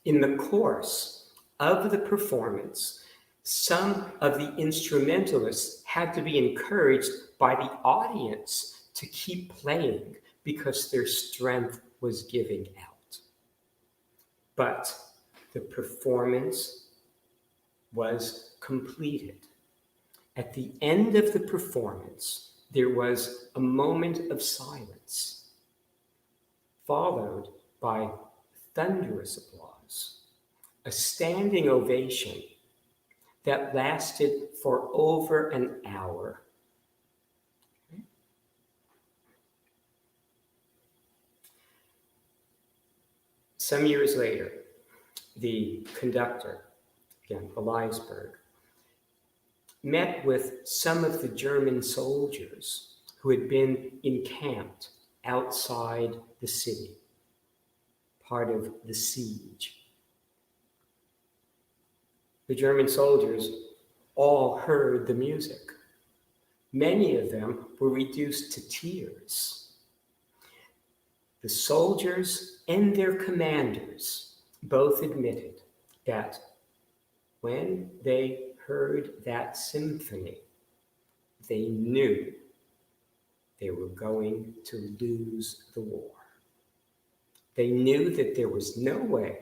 In the course of the performance, some of the instrumentalists had to be encouraged by the audience to keep playing because their strength was giving out. But the performance was completed. At the end of the performance, there was a moment of silence. followed by thunderous applause, a standing ovation that lasted for over an hour. Some years later, the conductor, again, Eliasberg, met with some of the German soldiers who had been encamped outside the city, part of the siege. The German soldiers all heard the music. Many of them were reduced to tears. The soldiers and their commanders both admitted that when they heard that symphony, they knew they were going to lose the war. They knew that there was no way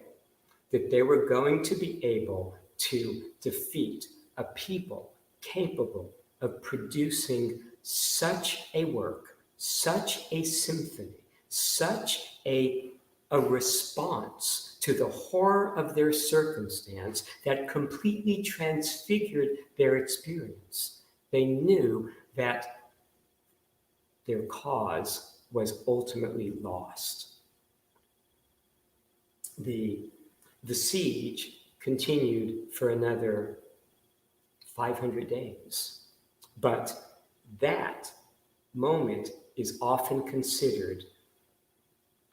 that they were going to be able to defeat a people capable of producing such a work, such a symphony, such a response to the horror of their circumstance that completely transfigured their experience. They knew that their cause was ultimately lost. The siege continued for another 500 days, but that moment is often considered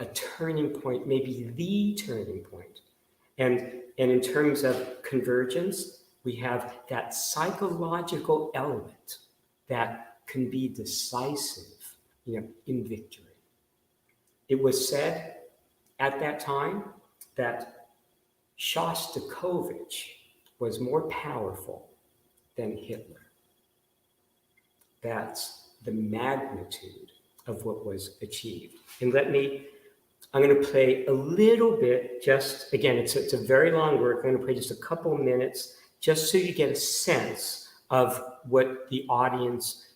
a turning point, maybe the turning point. And in terms of convergence, we have that psychological element that can be decisive, in victory. It was said at that time that Shostakovich was more powerful than Hitler. That's the magnitude of what was achieved. And I'm going to play a little bit, just, again, it's a very long work. I'm going to play just a couple minutes, just so you get a sense of what the audience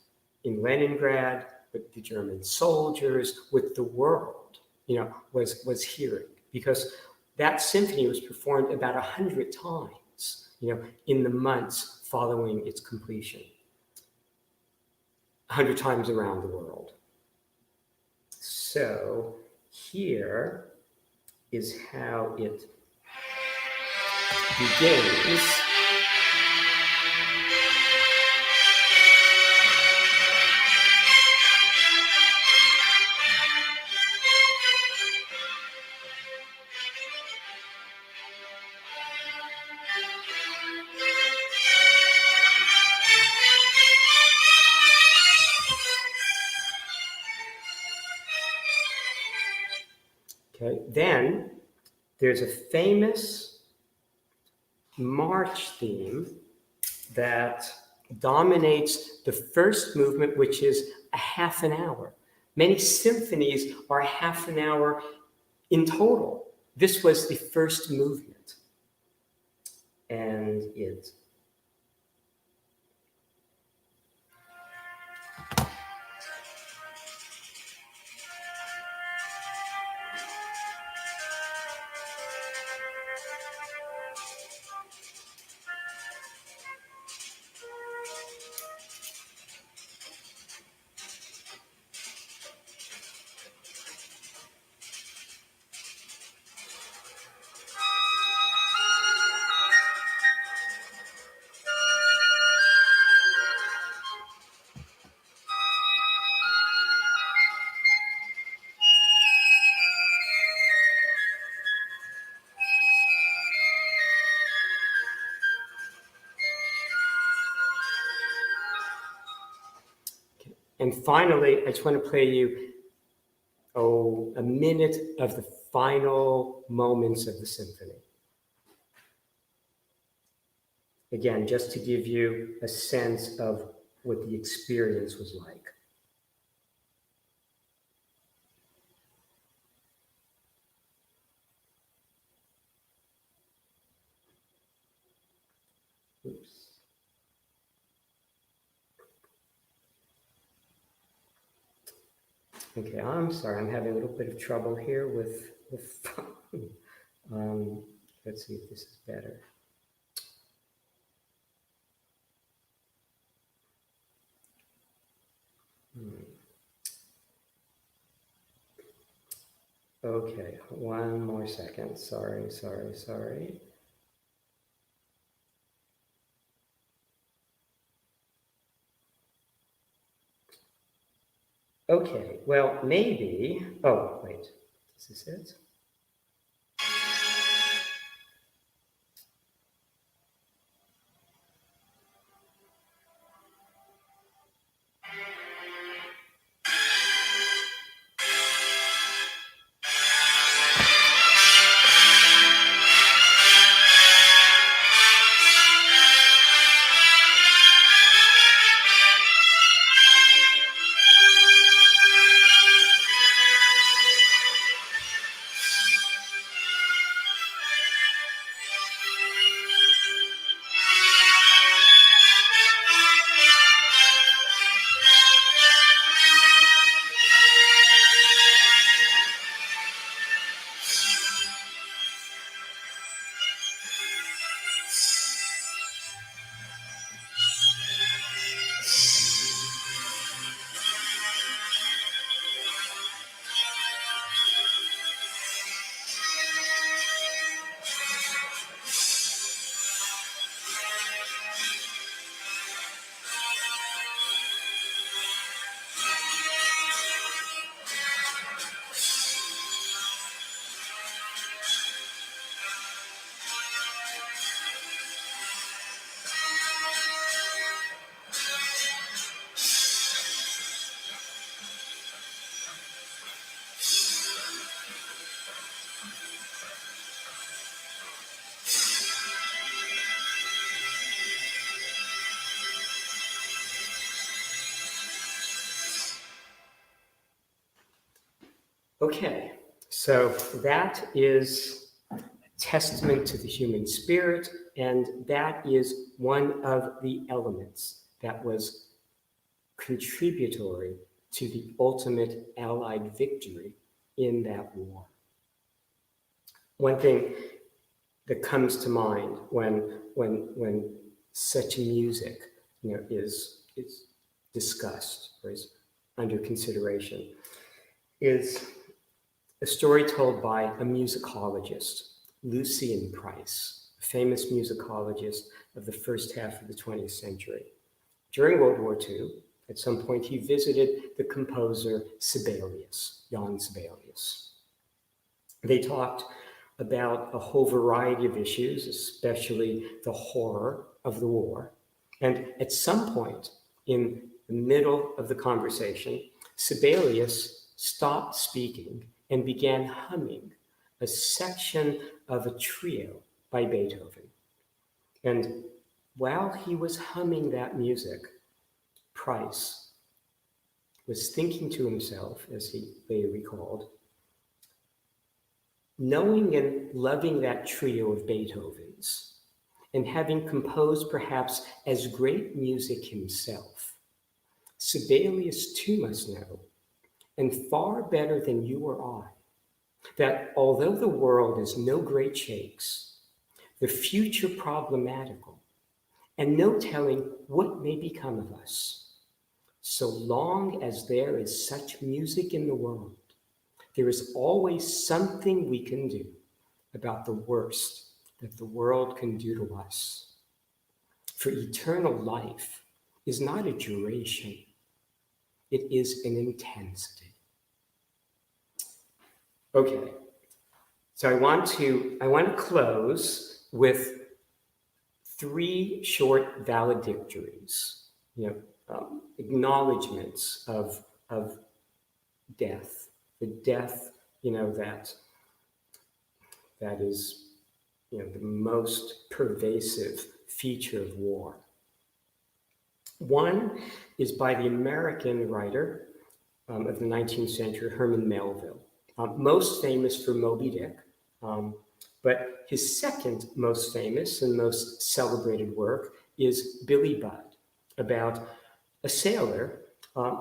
in Leningrad, with the German soldiers, with the world, was hearing. Because that symphony was performed about 100 times, in the months following its completion. 100 times around the world. So here is how it begins. Okay, then there's a famous march theme that dominates the first movement, which is a half an hour. Many symphonies are half an hour in total. This was the first movement. And it And finally, I just want to play you a minute of the final moments of the symphony. Again, just to give you a sense of what the experience was like. Oops. Okay, I'm sorry, I'm having a little bit of trouble here with the phone. Let's see if this is better. Okay, one more second. Sorry. Okay, well, maybe. Oh, wait. Is this it? Okay, so that is a testament to the human spirit, and that is one of the elements that was contributory to the ultimate Allied victory in that war. One thing that comes to mind when such music, is discussed or is under consideration is a story told by a musicologist, Lucian Price, a famous musicologist of the first half of the 20th century. During World War II, at some point, he visited the composer Sibelius, Jan Sibelius. They talked about a whole variety of issues, especially the horror of the war. And at some point in the middle of the conversation, Sibelius stopped speaking and began humming a section of a trio by Beethoven. And while he was humming that music, Price was thinking to himself, as he later recalled, knowing and loving that trio of Beethoven's, and having composed perhaps as great music himself, Sibelius too must know, and far better than you or I, that although the world is no great shakes, the future problematical, and no telling what may become of us, so long as there is such music in the world, there is always something we can do about the worst that the world can do to us. For eternal life is not a duration, it is an intensity. Okay, so I want to close with 3 short valedictories, acknowledgments of death, the death, that is, the most pervasive feature of war. One is by the American writer of the 19th century, Herman Melville, most famous for Moby Dick, but his second most famous and most celebrated work is Billy Budd, about a sailor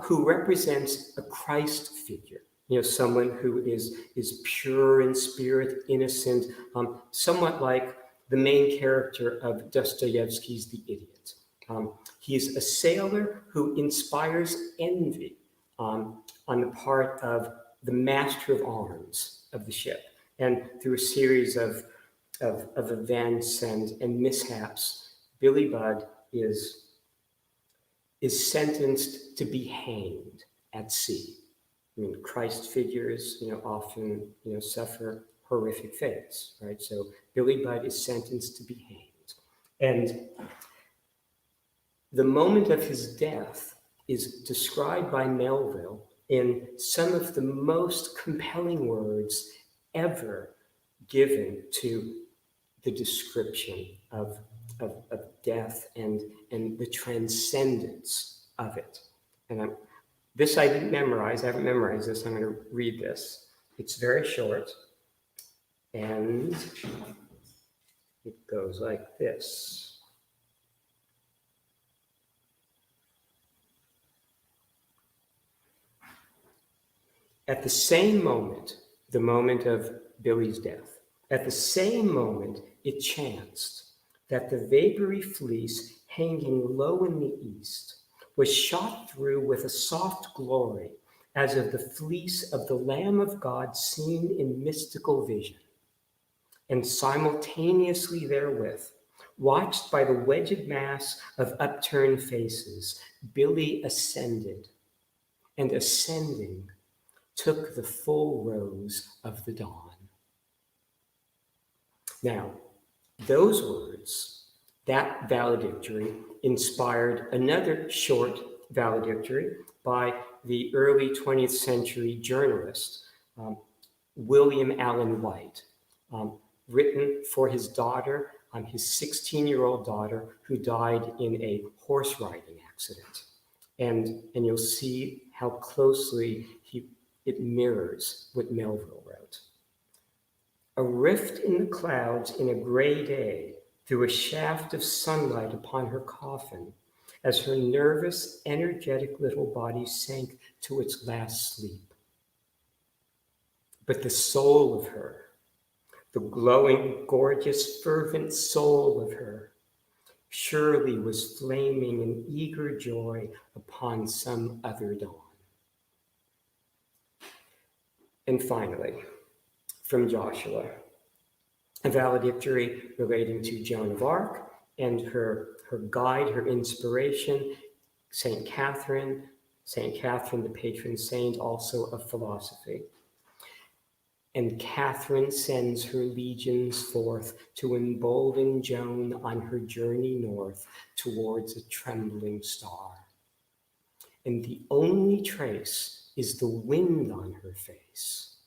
who represents a Christ figure. Someone who is pure in spirit, innocent, somewhat like the main character of Dostoevsky's The Idiot. He's a sailor who inspires envy on the part of the master of arms of the ship. And through a series of events and mishaps, Billy Budd is sentenced to be hanged at sea. Christ figures, often, suffer horrific fates, right? So Billy Budd is sentenced to be hanged. And the moment of his death is described by Melville in some of the most compelling words ever given to the description of death and the transcendence of it. And this I didn't memorize. I haven't memorized this. I'm going to read this. It's very short. And it goes like this. At the same moment, the moment of Billy's death, at the same moment it chanced that the vapory fleece hanging low in the east was shot through with a soft glory as of the fleece of the Lamb of God seen in mystical vision. And simultaneously therewith, watched by the wedged mass of upturned faces, Billy ascended, and ascending, took the full rose of the dawn. Now, those words, that valedictory, inspired another short valedictory by the early 20th century journalist, William Allen White, written for his daughter, his 16-year-old daughter, who died in a horse riding accident. And you'll see how closely it mirrors what Melville wrote. A rift in the clouds in a gray day threw a shaft of sunlight upon her coffin as her nervous, energetic little body sank to its last sleep. But the soul of her, the glowing, gorgeous, fervent soul of her, surely was flaming in eager joy upon some other dawn. And finally, from Joshua, a valedictory relating to Joan of Arc and her guide, her inspiration, St. Catherine, the patron saint also of philosophy. And Catherine sends her legions forth to embolden Joan on her journey north towards a trembling star. And the only trace is the wind on her face,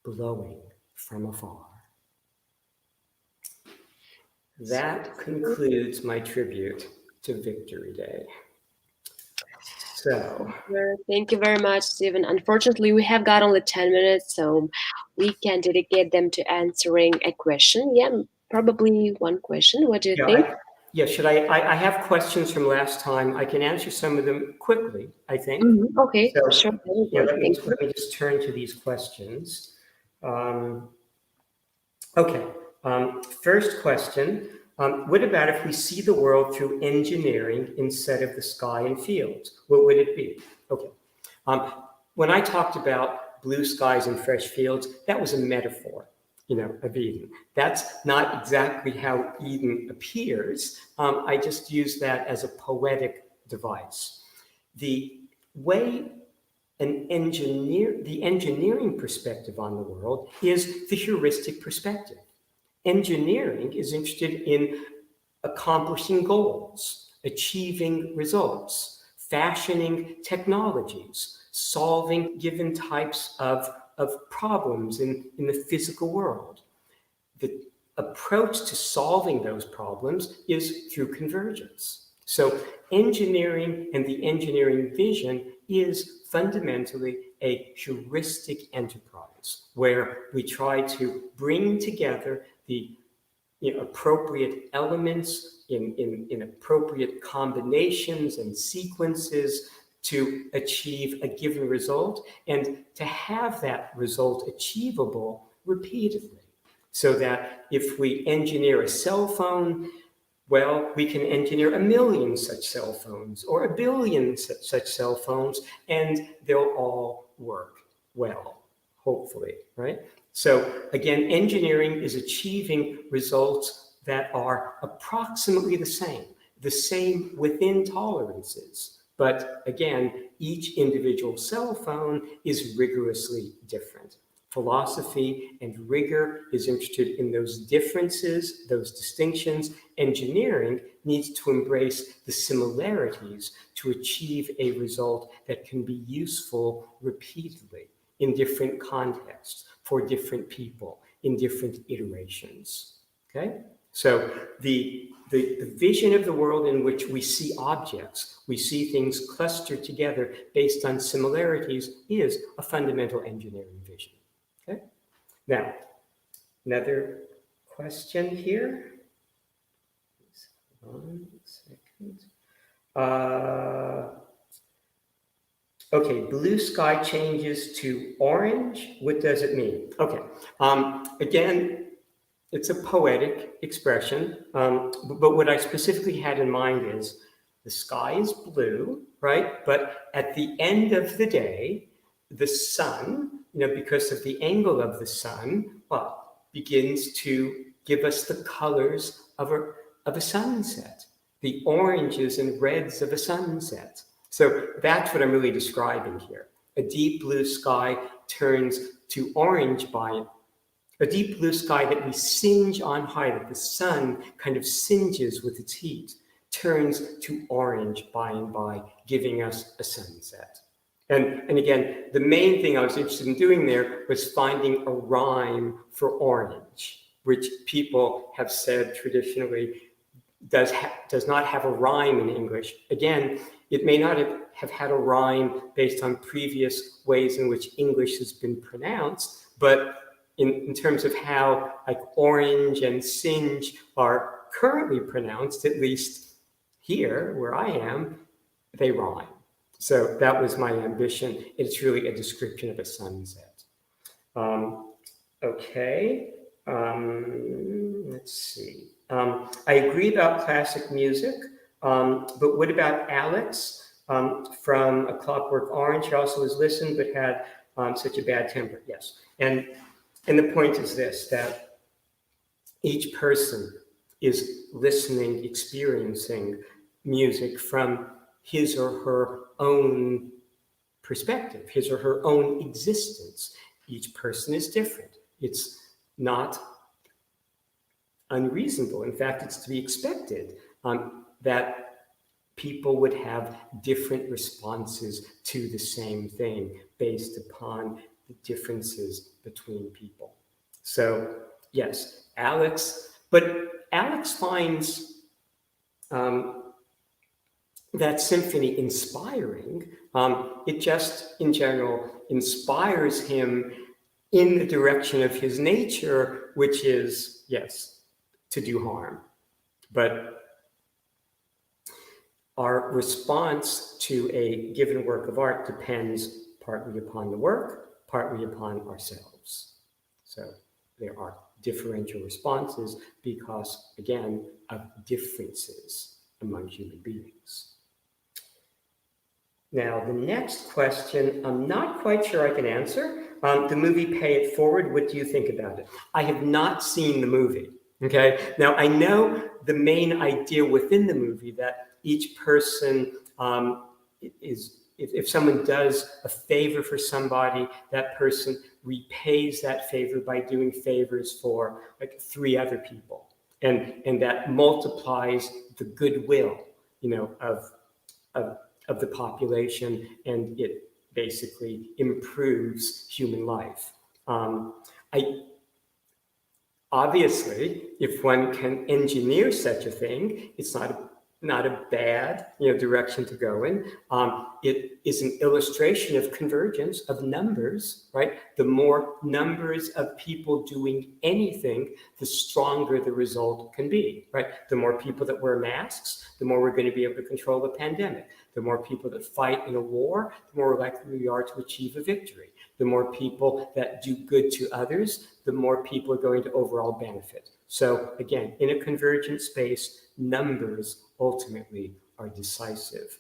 blowing from afar. That concludes my tribute to Victory Day. So,
thank you very much, Stephen. Unfortunately, we have got only 10 minutes, so we can dedicate them to answering a question. Yeah, probably one question. What do you think?
Should I have questions from last time. I can answer some of them quickly, I think.
Mm-hmm. Okay,
so,
sure.
Let me just turn to these questions. Okay, first question. What about if we see the world through engineering instead of the sky and fields? What would it be? Okay. When I talked about blue skies and fresh fields, that was a metaphor, of Eden. That's not exactly how Eden appears. I just use that as a poetic device. The way the engineering perspective on the world is the heuristic perspective. Engineering is interested in accomplishing goals, achieving results, fashioning technologies, solving given types of problems in the physical world. The approach to solving those problems is through convergence. So engineering and the engineering vision is fundamentally a heuristic enterprise where we try to bring together the appropriate elements in appropriate combinations and sequences to achieve a given result and to have that result achievable repeatedly. So that if we engineer a cell phone, well, we can engineer 1 million such cell phones or 1 billion such cell phones, and they'll all work well, hopefully, right? So again, engineering is achieving results that are approximately the same within tolerances. But again, each individual cell phone is rigorously different. Philosophy and rigor is interested in those differences, those distinctions. Engineering needs to embrace the similarities to achieve a result that can be useful repeatedly in different contexts, for different people, in different iterations. Okay? So the vision of the world in which we see objects, we see things clustered together based on similarities, is a fundamental engineering vision. Okay? Now, another question here. Hold on a second. Okay, blue sky changes to orange. What does it mean? Okay, again, it's a poetic expression, but what I specifically had in mind is the sky is blue, right? But at the end of the day, the sun, because of the angle of the sun, begins to give us the colors of a sunset, the oranges and reds of a sunset. So that's what I'm really describing here. A deep blue sky turns to orange by a deep blue sky that we singe on high, that the sun kind of singes with its heat, turns to orange by and by, giving us a sunset. And again, the main thing I was interested in doing there was finding a rhyme for orange, which people have said traditionally does not have a rhyme in English. Again, it may not have had a rhyme based on previous ways in which English has been pronounced, but in terms of how like orange and singe are currently pronounced, at least here where I am, they rhyme. So that was my ambition. It's really a description of a sunset. Okay, let's see. I agree about classic music, but what about Alex from A Clockwork Orange? He also was listened, but had such a bad temper. Yes, and the point is this, that each person is listening, experiencing music from his or her own perspective, his or her own existence. Each person is different. It's not unreasonable. In fact, it's to be expected that people would have different responses to the same thing based upon the differences between people. So yes, Alex finds that symphony inspiring. It just, in general, inspires him in the direction of his nature, which is, yes, to do harm. But our response to a given work of art depends partly upon the work, partly upon ourselves. So there are differential responses because, again, of differences among human beings. Now, the next question, I'm not quite sure I can answer. The movie Pay It Forward, what do you think about it? I have not seen the movie, okay? Now, I know the main idea within the movie that each person is, if someone does a favor for somebody, that person repays that favor by doing favors for like 3 other people. And that multiplies the goodwill, of the population, and it basically improves human life. Obviously, if one can engineer such a thing, it's not a bad direction to go in. It is an illustration of convergence of numbers, right? The more numbers of people doing anything, the stronger the result can be, right? The more people that wear masks, the more we're going to be able to control the pandemic. The more people that fight in a war, the more likely we are to achieve a victory. The more people that do good to others, the more people are going to overall benefit. So again, in a convergent space, numbers ultimately are decisive.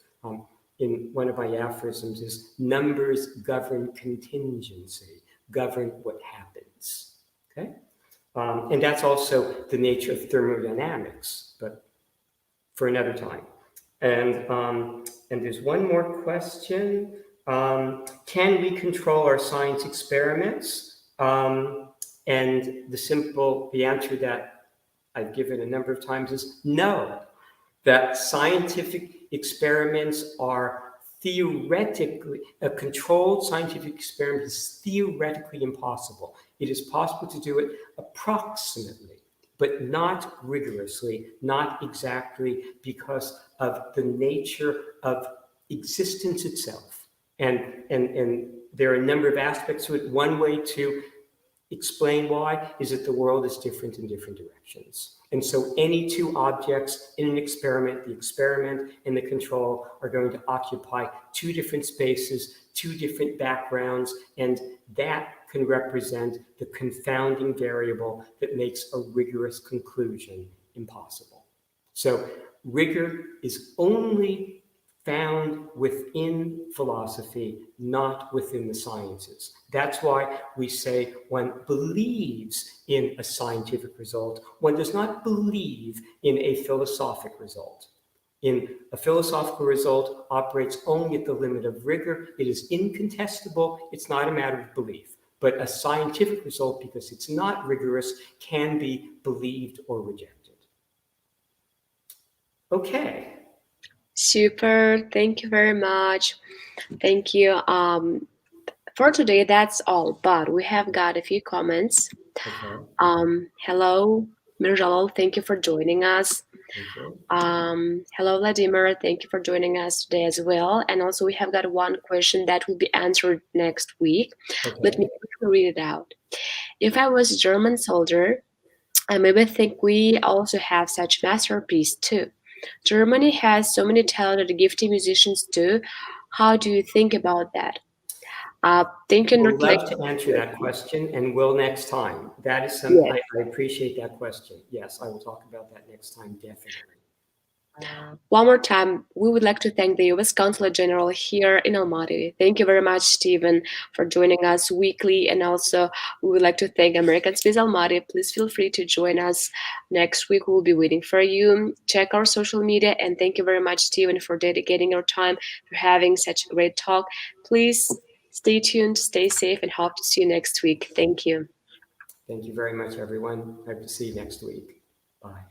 In one of my aphorisms is numbers govern contingency, govern what happens, okay? And that's also the nature of thermodynamics, but for another time. And there's one more question. Can we control our science experiments? And the answer that I've given a number of times is no. That scientific experiments are theoretically, a controlled scientific experiment is theoretically impossible. It is possible to do it approximately, but not rigorously, not exactly, because of the nature of existence itself. And there are a number of aspects to it. One way to explain why is that the world is different in different directions. And so any two objects in an experiment, the experiment and the control, are going to occupy two different spaces, two different backgrounds, and that can represent the confounding variable that makes a rigorous conclusion impossible. So rigor is only found within philosophy, not within the sciences. That's why we say one believes in a scientific result. One does not believe in a philosophic result. In a philosophical result operates only at the limit of rigor. It is incontestable. It's not a matter of belief. But a scientific result, because it's not rigorous, can be believed or rejected. Okay.
Super. Thank you very much. Thank you. For today, that's all. But we have got a few comments.
Okay.
Hello, Mirjalal. Thank you for joining us.
Thank you.
Hello, Vladimir. Thank you for joining us today as well. And also, we have got one question that will be answered next week.
Okay.
Let me read it out. If I was a German soldier, I maybe think we also have such masterpiece too. Germany has so many talented, gifted musicians too. How do you think about that? Thinking
We'd love to answer that question, and will next time. That is something I appreciate that question. Yes, I will talk about that next time, definitely.
One more time, we would like to thank the U.S. Consulate General here in Almaty. Thank you very much, Stephen, for joining us weekly. And also, we would like to thank American Space Almaty. Please feel free to join us next week. We'll be waiting for you. Check our social media. And thank you very much, Stephen, for dedicating your time to having such a great talk. Please stay tuned, stay safe, and hope to see you next week. Thank you.
Thank you very much, everyone. Hope to see you next week. Bye.